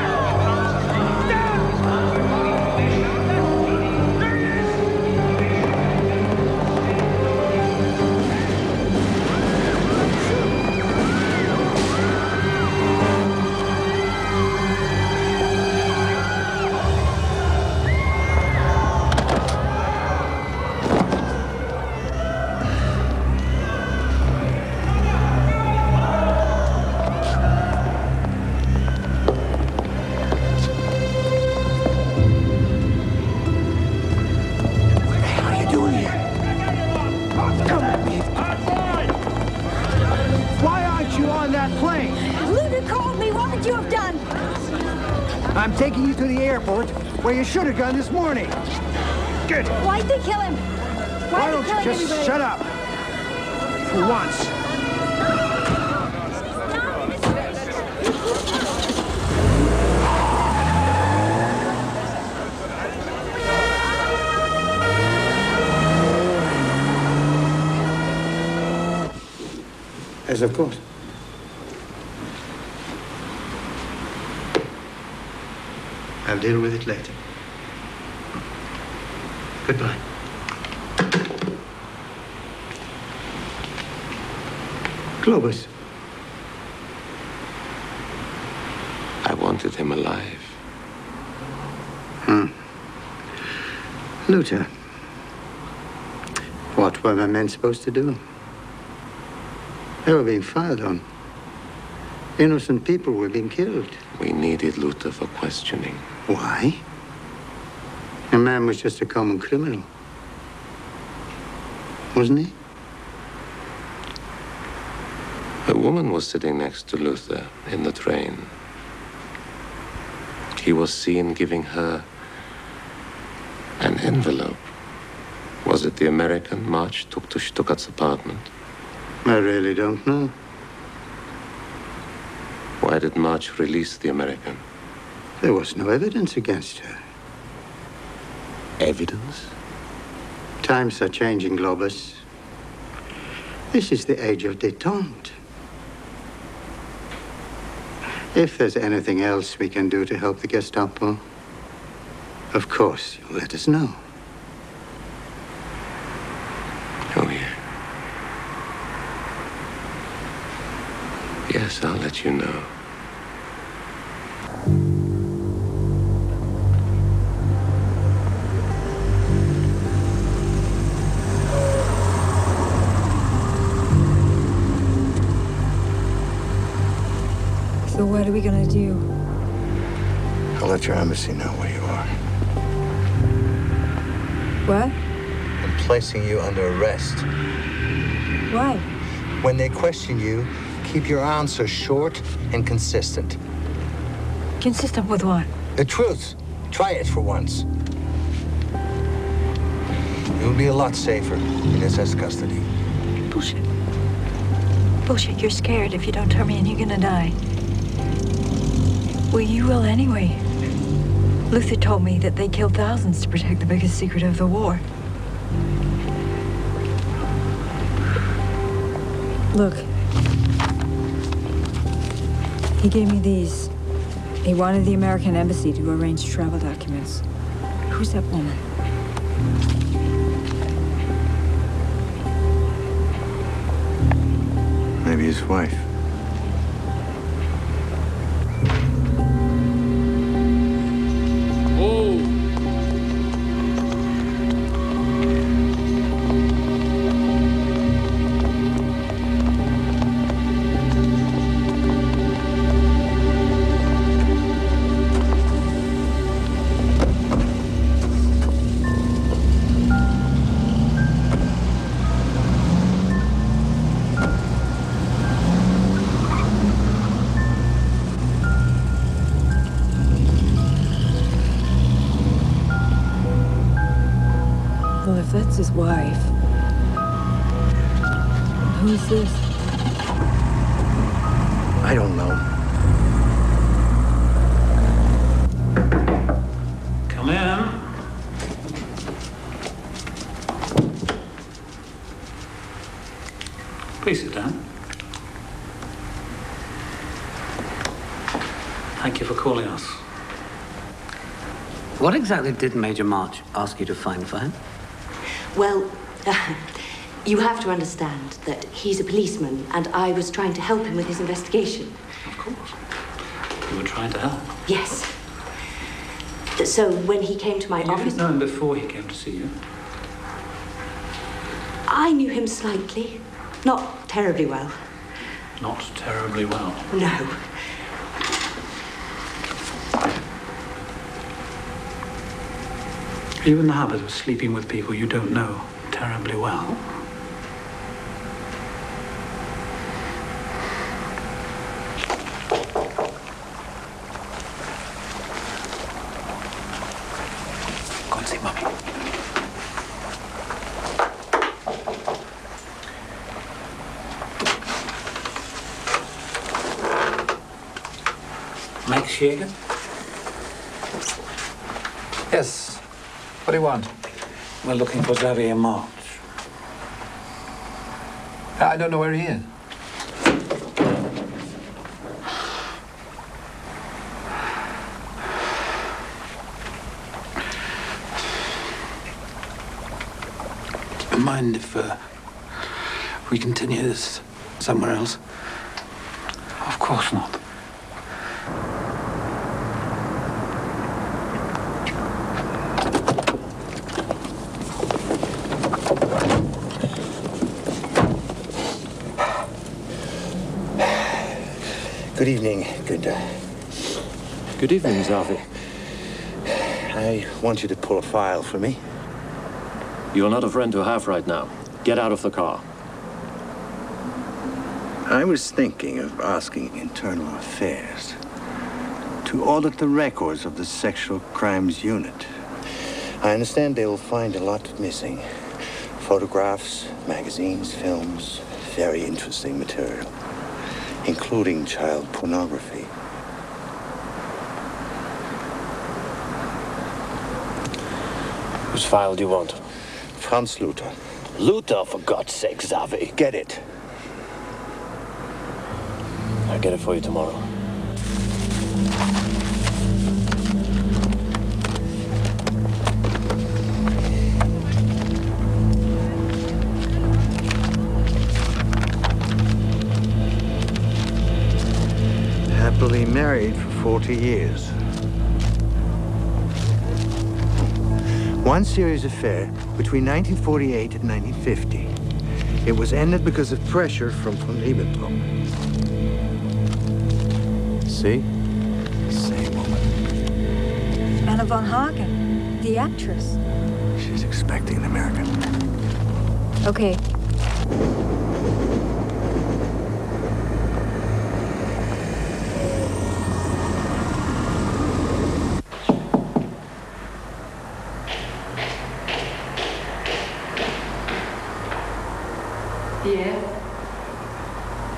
I'm taking you to the airport, where you should have gone this morning. Good. Why'd they kill him? Why don't you just shut up? For once. Yes, of course. I'll deal with it later. Goodbye. Globus. I wanted him alive. Luther. What were my men supposed to do? They were being fired on. Innocent people were being killed. We needed Luther for questioning. Why? The man was just a common criminal. Wasn't he? A woman was sitting next to Luther in the train. He was seen giving her an envelope. Was it the American March took to Stuckart's apartment? I really don't know. Why did March release the American? There was no evidence against her. Evidence? Times are changing, Globus. This is the age of détente. If there's anything else we can do to help the Gestapo, of course, you'll let us know. Oh, yeah. Yes, I'll let you know. we gonna do? I'll let your embassy know where you are. What? I'm placing you under arrest. Why? When they question you, keep your answers short and consistent. Consistent with what? The truth. Try it for once. You'll be a lot safer in SS custody. Bullshit. Bullshit, you're scared. If you don't turn me in, you're gonna die. Well, you will anyway. Luther told me that they killed thousands to protect the biggest secret of the war. Look. He gave me these. He wanted the American embassy to arrange travel documents. Who's that woman? Maybe his wife. Well, if that's his wife, who's this? I don't know. Come in. Please sit down. Thank you for calling us. What exactly did Major March ask you to find for him? Well, you have to understand that he's a policeman, and I was trying to help him with his investigation. Of course. You were trying to help. Yes. So when he came to my You office... didn't know him before he came to see you? I knew him slightly. Not terribly well. Not terribly well. No. Are you in the habit of sleeping with people you don't know terribly well? Go and see Mummy. Max Jäger? Yes. What do you want? We're looking for Xavier March. I don't know where he is. Mind if we continue this somewhere else? Of course not. Good evening. Good evening, Xavier. I want you to pull a file for me. You're not a friend to have right now. Get out of the car. I was thinking of asking Internal Affairs to audit the records of the Sexual Crimes Unit. I understand they will find a lot missing. Photographs, magazines, films, very interesting material, including child pornography. Whose file do you want? Franz Luther. Luther, for God's sake, Xavier. Get it. I'll get it for you tomorrow. Happily married for 40 years. One serious affair between 1948 and 1950. It was ended because of pressure from von Ribbentrop. See? Anna von Hagen, the actress. She's expecting an American. Okay. Yeah?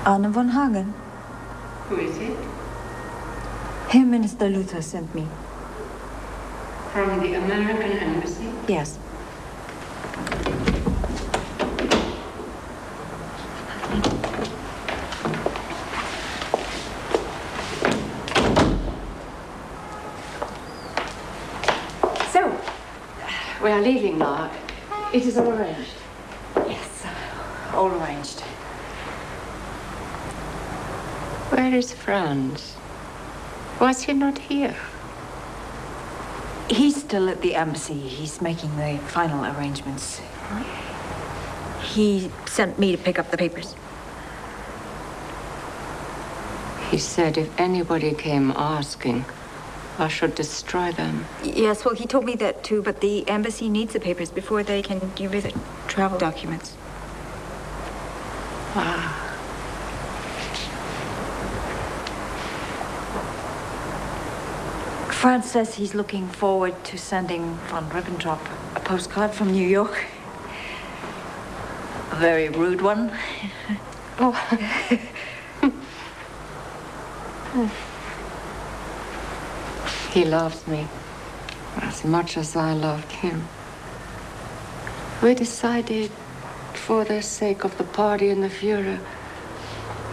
Anna von Hagen. Who is it? Herr Minister Luther sent me. From the American Embassy? Yes. So, we are leaving now. It is all arranged. Yes, all arranged. Where is Franz? Was he not here? He's still at the embassy. He's making the final arrangements. He sent me to pick up the papers. He said if anybody came asking, I should destroy them. Yes, well, he told me that too, but the embassy needs the papers before they can give you the travel documents. Ah. Franz says he's looking forward to sending von Ribbentrop a postcard from New York. A very rude one. Oh. He loves me as much as I loved him. We decided, for the sake of the party and the Führer,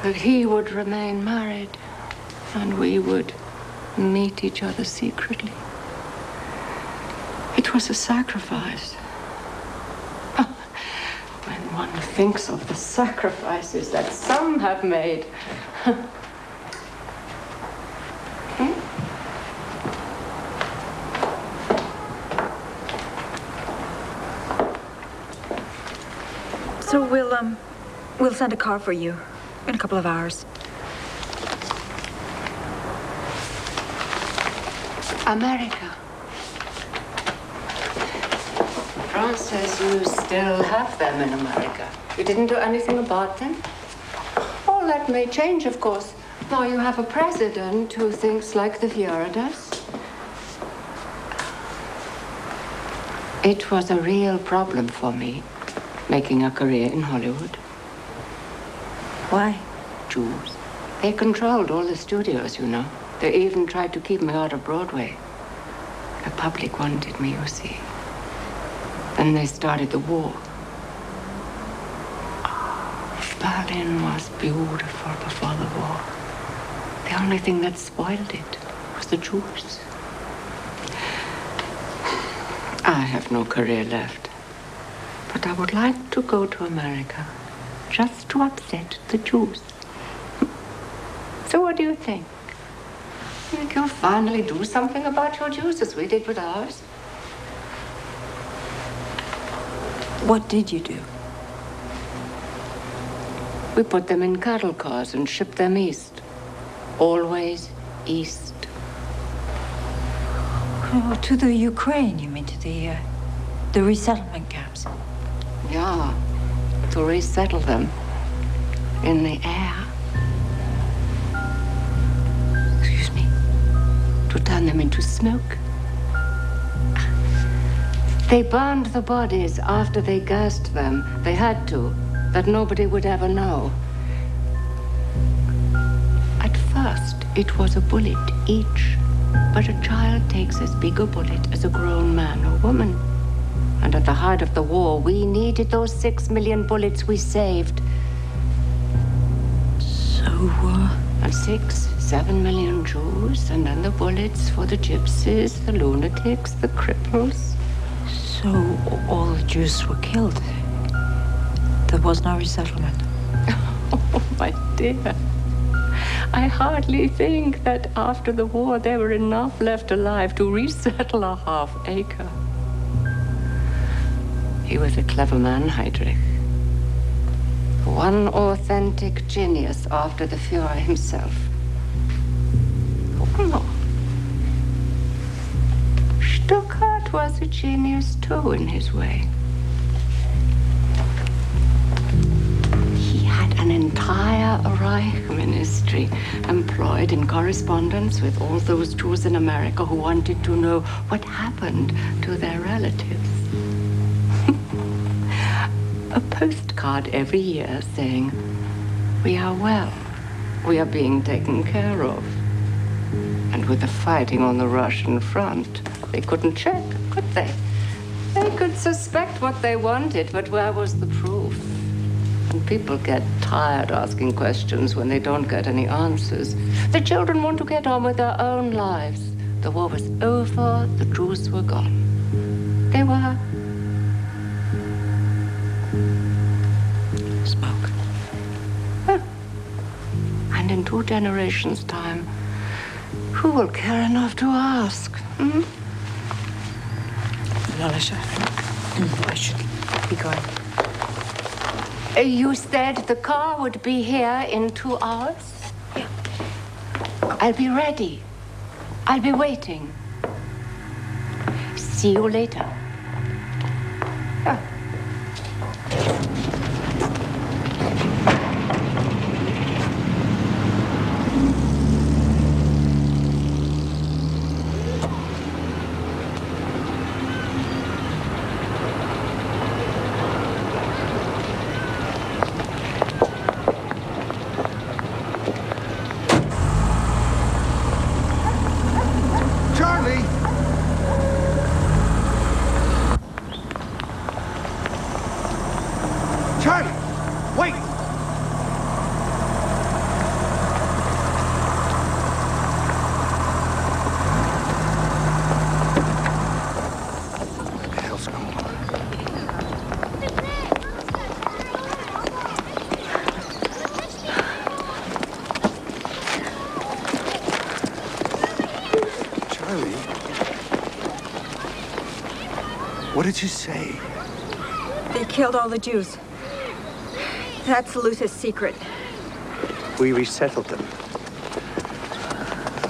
that he would remain married and we would meet each other secretly. It was a sacrifice. When one thinks of the sacrifices that some have made. So we'll send a car for you in a couple of hours. America. France says you still have them in America. You didn't do anything about them? Oh, that may change, of course. Now you have a president who thinks like the Führer does. It was a real problem for me, making a career in Hollywood. Why? Jews. They controlled all the studios, you know. They even tried to keep me out of Broadway. The public wanted me, you see. Then they started the war. Berlin was beautiful before the war. The only thing that spoiled it was the Jews. I have no career left. But I would like to go to America just to upset the Jews. So what do you think? Think you'll finally do something about your Jews as we did with ours? What did you do? We put them in cattle cars and shipped them east. Always east. Oh, to the Ukraine, you mean, to the resettlement camps? Yeah, to resettle them in the air. Excuse me. To turn them into smoke. They burned the bodies after they gassed them. They had to, that nobody would ever know. At first, it was a bullet each, but a child takes as big a bullet as a grown man or woman. And at the height of the war, we needed those 6 million bullets we saved. So, And 6-7 million Jews, and then the bullets for the gypsies, the lunatics, the cripples. So all the Jews were killed. There was no resettlement. Oh, my dear. I hardly think that after the war there were enough left alive to resettle a half acre. He was a clever man, Heydrich. One authentic genius after the Führer himself. Oh, no. Stuttgart was a genius too in his way. He had an entire Reich ministry employed in correspondence with all those Jews in America who wanted to know what happened to their relatives. A postcard every year saying, "We are well. We are being taken care of." And with the fighting on the Russian front, they couldn't check, could they? They could suspect what they wanted, but where was the proof? And people get tired asking questions when they don't get any answers. The children want to get on with their own lives. The war was over, the Jews were gone. They were... smoke. Huh. And in 2 generations' time, who will care enough to ask? Hmm? Lola, I should be going. You said the car would be here in 2 hours? Yeah. I'll be ready. I'll be waiting. See you later. Yeah. What did you say? They killed all the Jews. That's Luther's secret. We resettled them.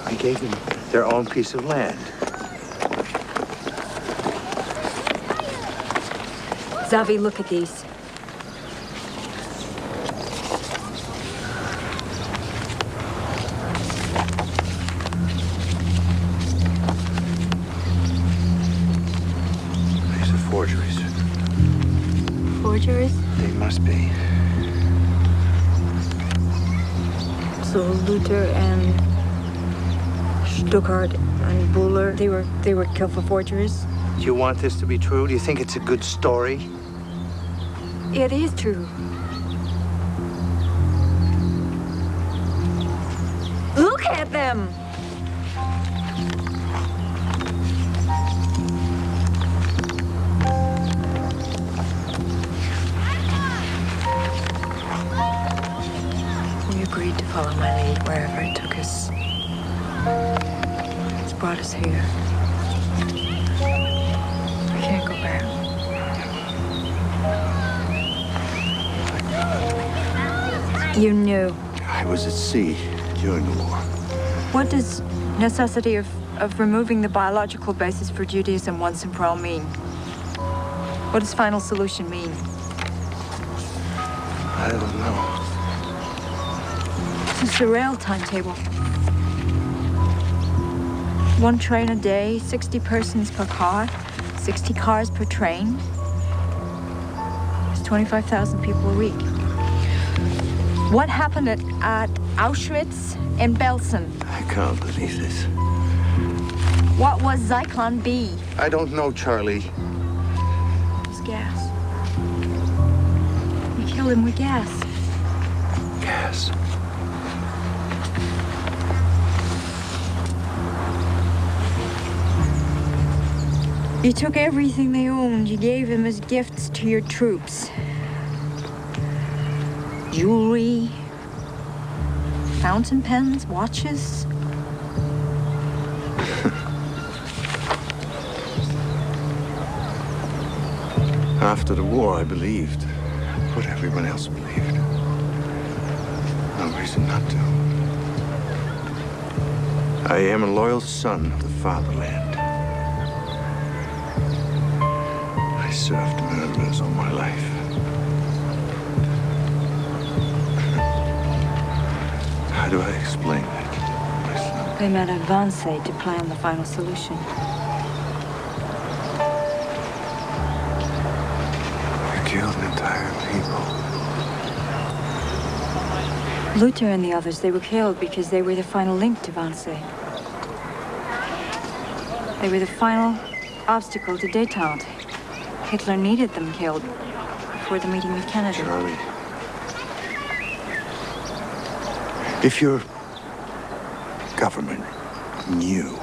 We gave them their own piece of land. Xavier, look at these. These are forgeries. Forgeries? They must be. So Luther and Stuttgart and Buller, they were killed for forgeries? Do you want this to be true? Do you think it's a good story? It is true. Look at them! We agreed to follow my lead wherever it took us. It's brought us here. We can't go back. You knew. I was at sea during the war. What does necessity of removing the biological basis for Judaism once and for all mean? What does final solution mean? I don't know. This is the rail timetable. 1 train a day, 60 persons per car, 60 cars per train. It's 25,000 people a week. What happened at Auschwitz and Belsen? I can't believe this. What was Zyklon B? I don't know, Charlie. It's gas. We killed him with gas. Gas. You took everything they owned. You gave them as gifts to your troops. Jewelry, fountain pens, watches. After the war, I believed what everyone else believed. No reason not to. I am a loyal son of the Fatherland. served murderers all my life. How do I explain that? They met at Wannsee to plan the final solution. They killed an entire people. Luther and the others, they were killed because they were the final link to Wannsee. They were the final obstacle to détente. Hitler needed them killed before the meeting with Kennedy. Charlie, if your government knew,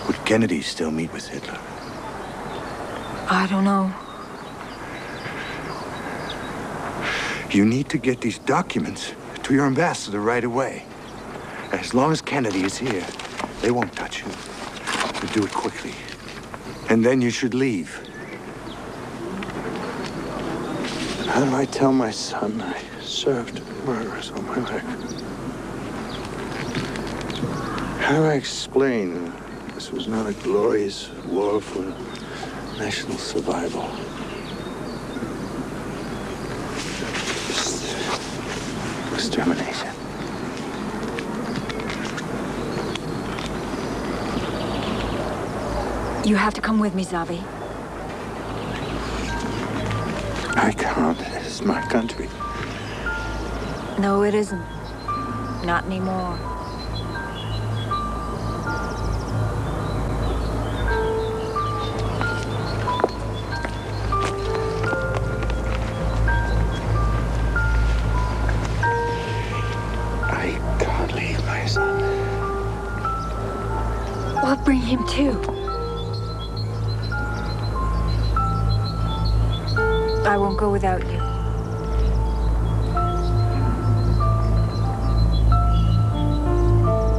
would Kennedy still meet with Hitler? I don't know. You need to get these documents to your ambassador right away. As long as Kennedy is here, they won't touch you. So do it quickly. And then you should leave. How do I tell my son I served murderers all my life? How do I explain this was not a glorious war for national survival? Extermination. You have to come with me, Xavier. I can't. It's my country. No, it isn't. Not anymore. I can't leave my son. Well, bring him too. I won't go without you.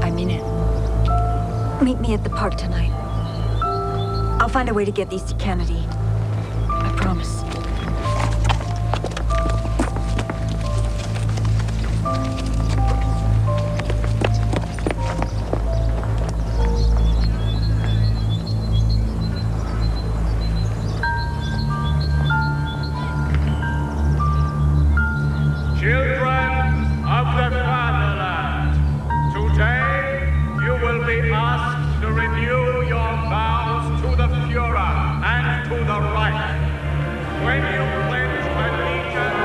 I mean it. Meet me at the park tonight. I'll find a way to get these to Kennedy. I promise. Children of the Fatherland, today you will be asked to renew your vows to the Führer and to the Reich. When you pledge allegiance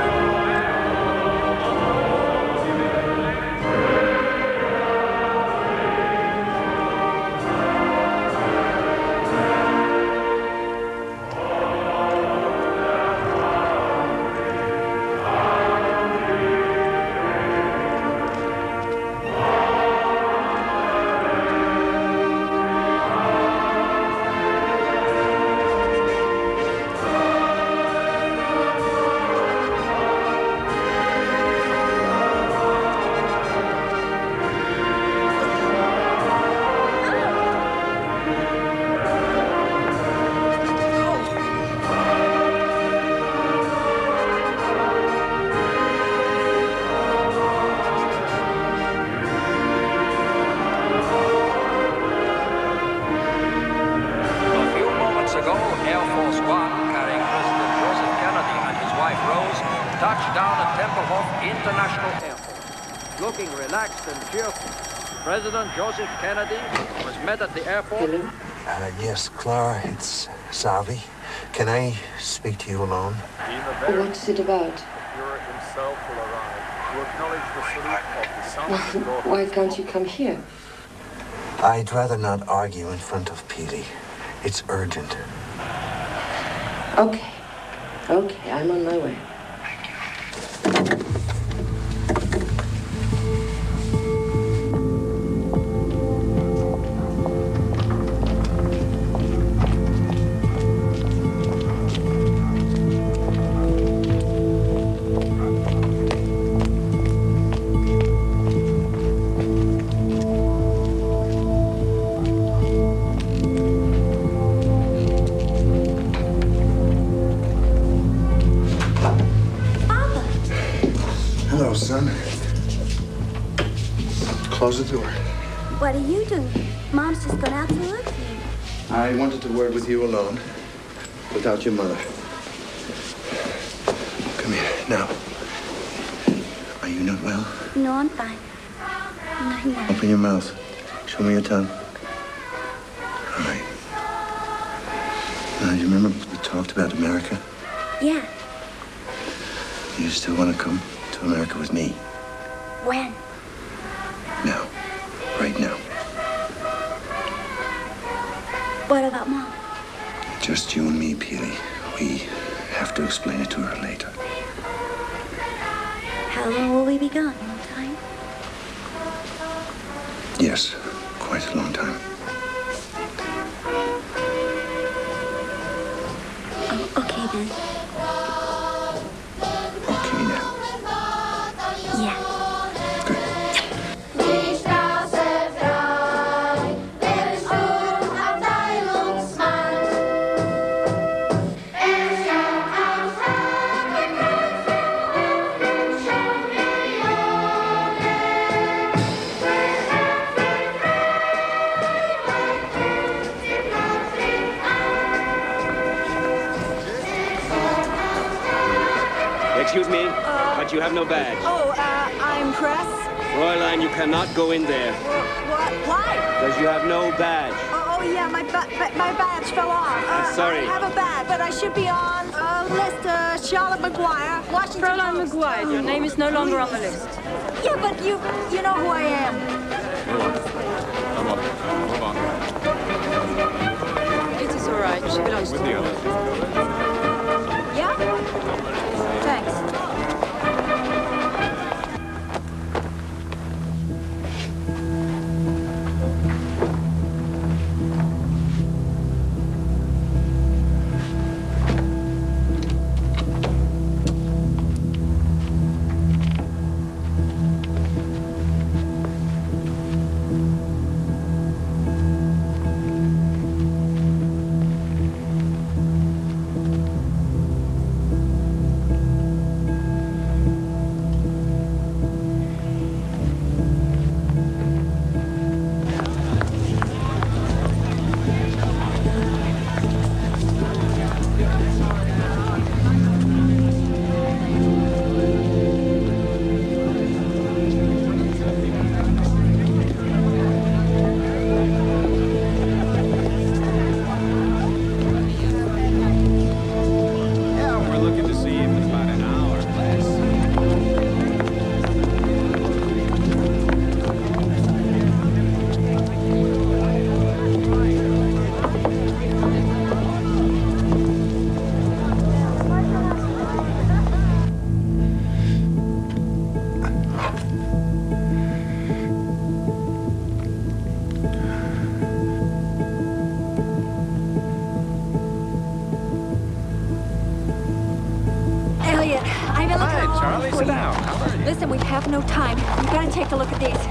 looking relaxed and cheerful. President Joseph Kennedy was met at the airport. Yes, Clara, it's Xavier. Can I speak to you alone? What's it about? Führer himself will arrive to acknowledge the salute of the Well, why can't you come here? I'd rather not argue in front of Petey. It's urgent. Okay. Okay, I'm on my way. Hello, son. Close the door. What are you doing? Mom's just gone out to look for you. I wanted to word with you alone. without your mother. Come here, now. Are you not well? No, I'm fine. I'm not well. Open your mouth. Show me your tongue. All right. Now, you remember we talked about America? Yeah. You still want to come to America with me? When? Now. Right now. What about Mom? Just you and me, Peely. We have to explain it to her later. How long will we be gone? A long time? Yes, quite a long time. Oh, okay then. Okay now. Yeah. Excuse me, but you have no badge. I'm press. Fräulein, you cannot go in there. What? Why? Because you have no badge. Oh yeah, my badge fell off. Sorry. I have a badge, but I should be on list. Charlotte McGuire, Washington. Fräulein McGuire, your name is no longer on the list. Yeah, but you know who I am. Hold on. It is all right. She belongs to With the others. Yeah? Thanks. Charlie, sit down. How are you? Listen, we have no time. You gotta take a look at these.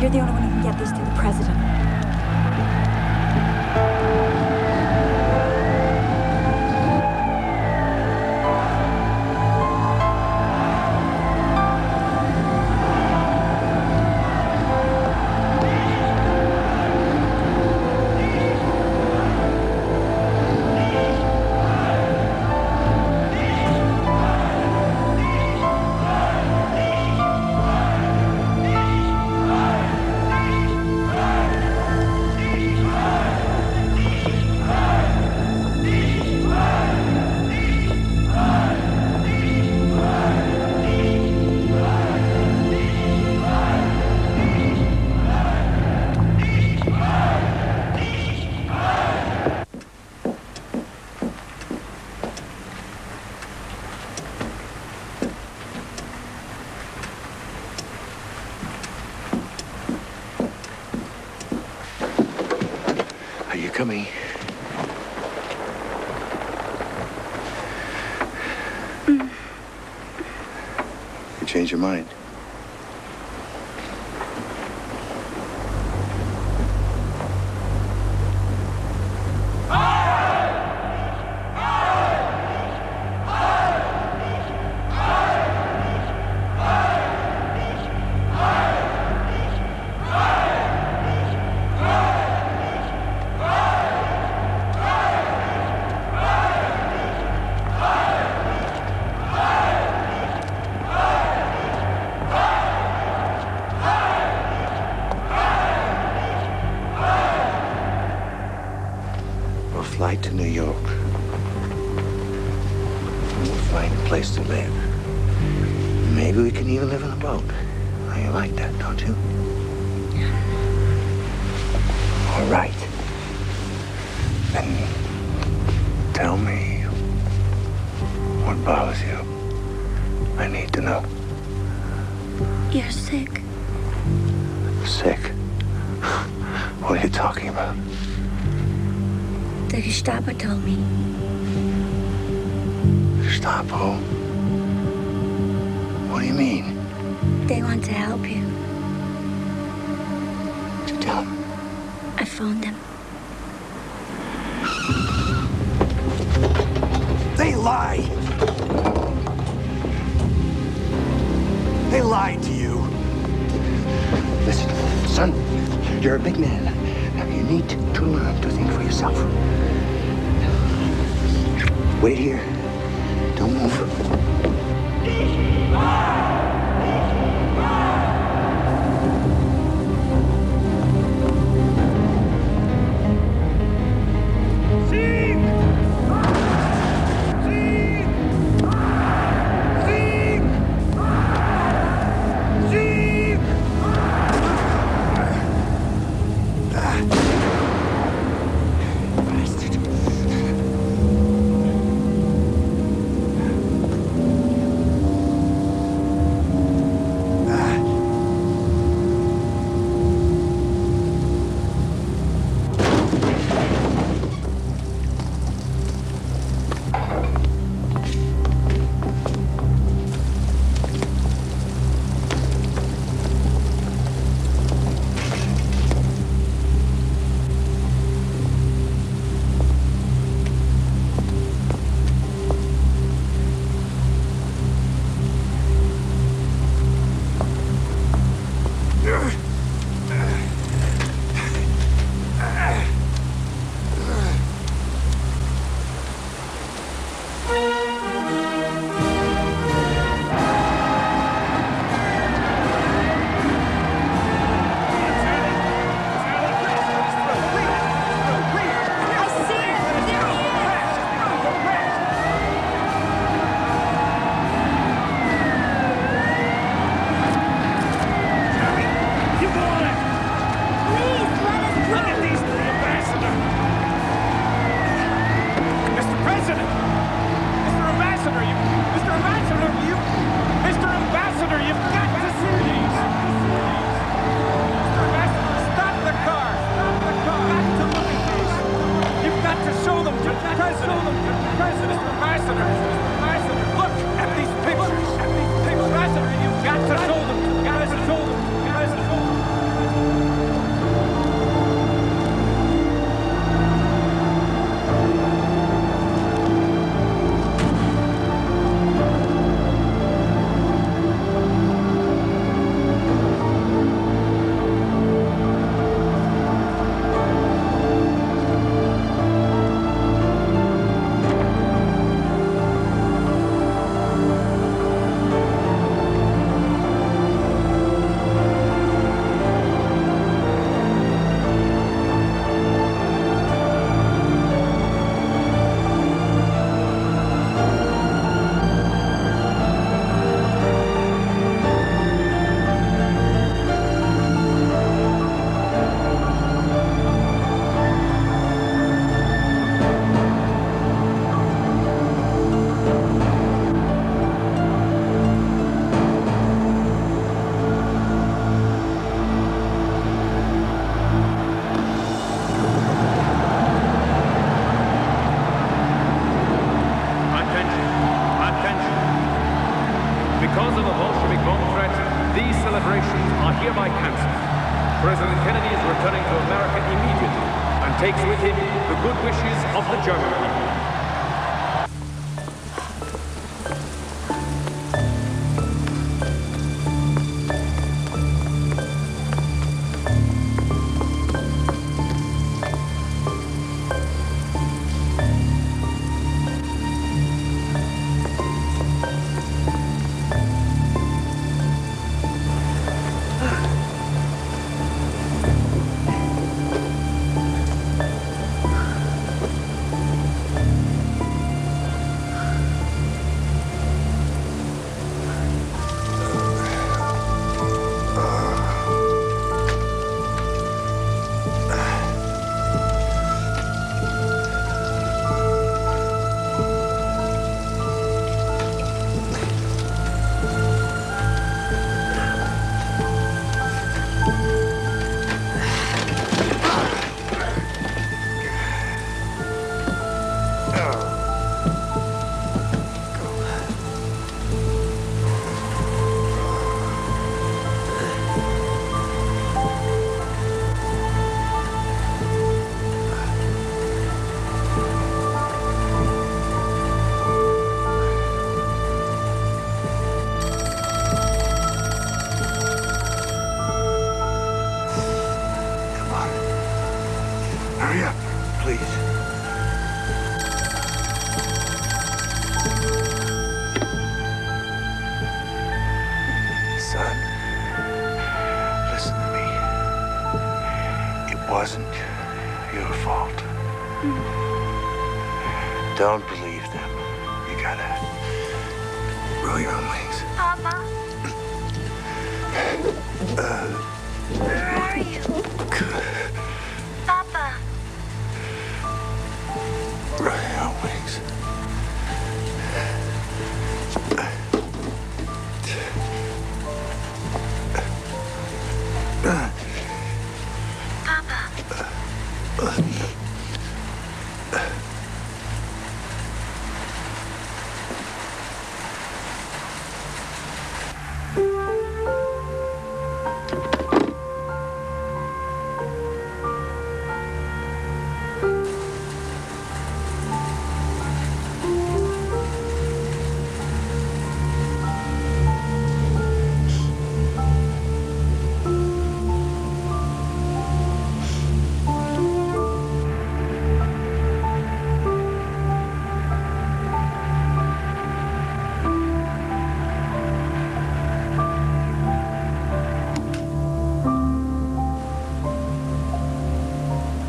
You're the only one who can get these to the president. Coming. change your mind. Flight to New York. We'll find a place to live. Maybe we can even live on a boat. Oh, you like that, don't you? All right. Then tell me what bothers you. I need to know. You're sick. Sick? What are you talking about? The Gestapo told me. Gestapo? What do you mean? They want to help you. Did you tell them? I phoned them. They lie! They lied to you. Listen, son, you're a big man. Now you need to learn to think for yourself. Wait here. Don't move. Because of a Bolshevik bomb threat, these celebrations are hereby cancelled. President Kennedy is returning to America immediately and takes with him the good wishes of the German people. Hurry up, please. Son, listen to me. It wasn't your fault. Don't believe them. You gotta roll your own wings. Papa? Where are you? Papa? Roll your own wings.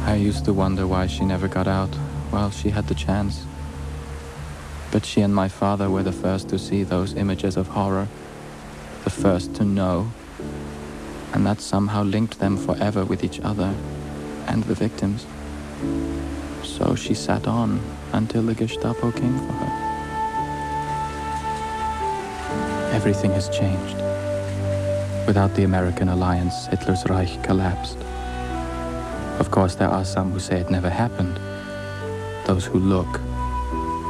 I used to wonder why she never got out while she had the chance. But she and my father were the first to see those images of horror, the first to know, and that somehow linked them forever with each other and the victims. So she sat on until the Gestapo came for her. Everything has changed. Without the American alliance, Hitler's Reich collapsed. Of course, there are some who say it never happened. Those who look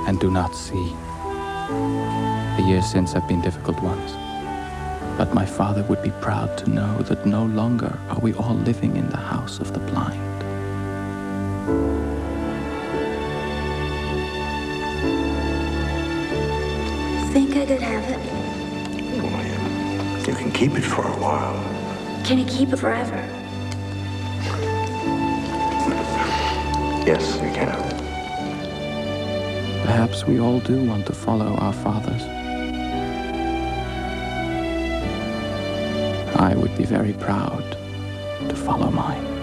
and do not see. The years since have been difficult ones. But my father would be proud to know that no longer are we all living in the house of the blind. Think I could have it? You can keep it for a while. Can you keep it forever? Yes, you can. Perhaps we all do want to follow our fathers. I would be very proud to follow mine.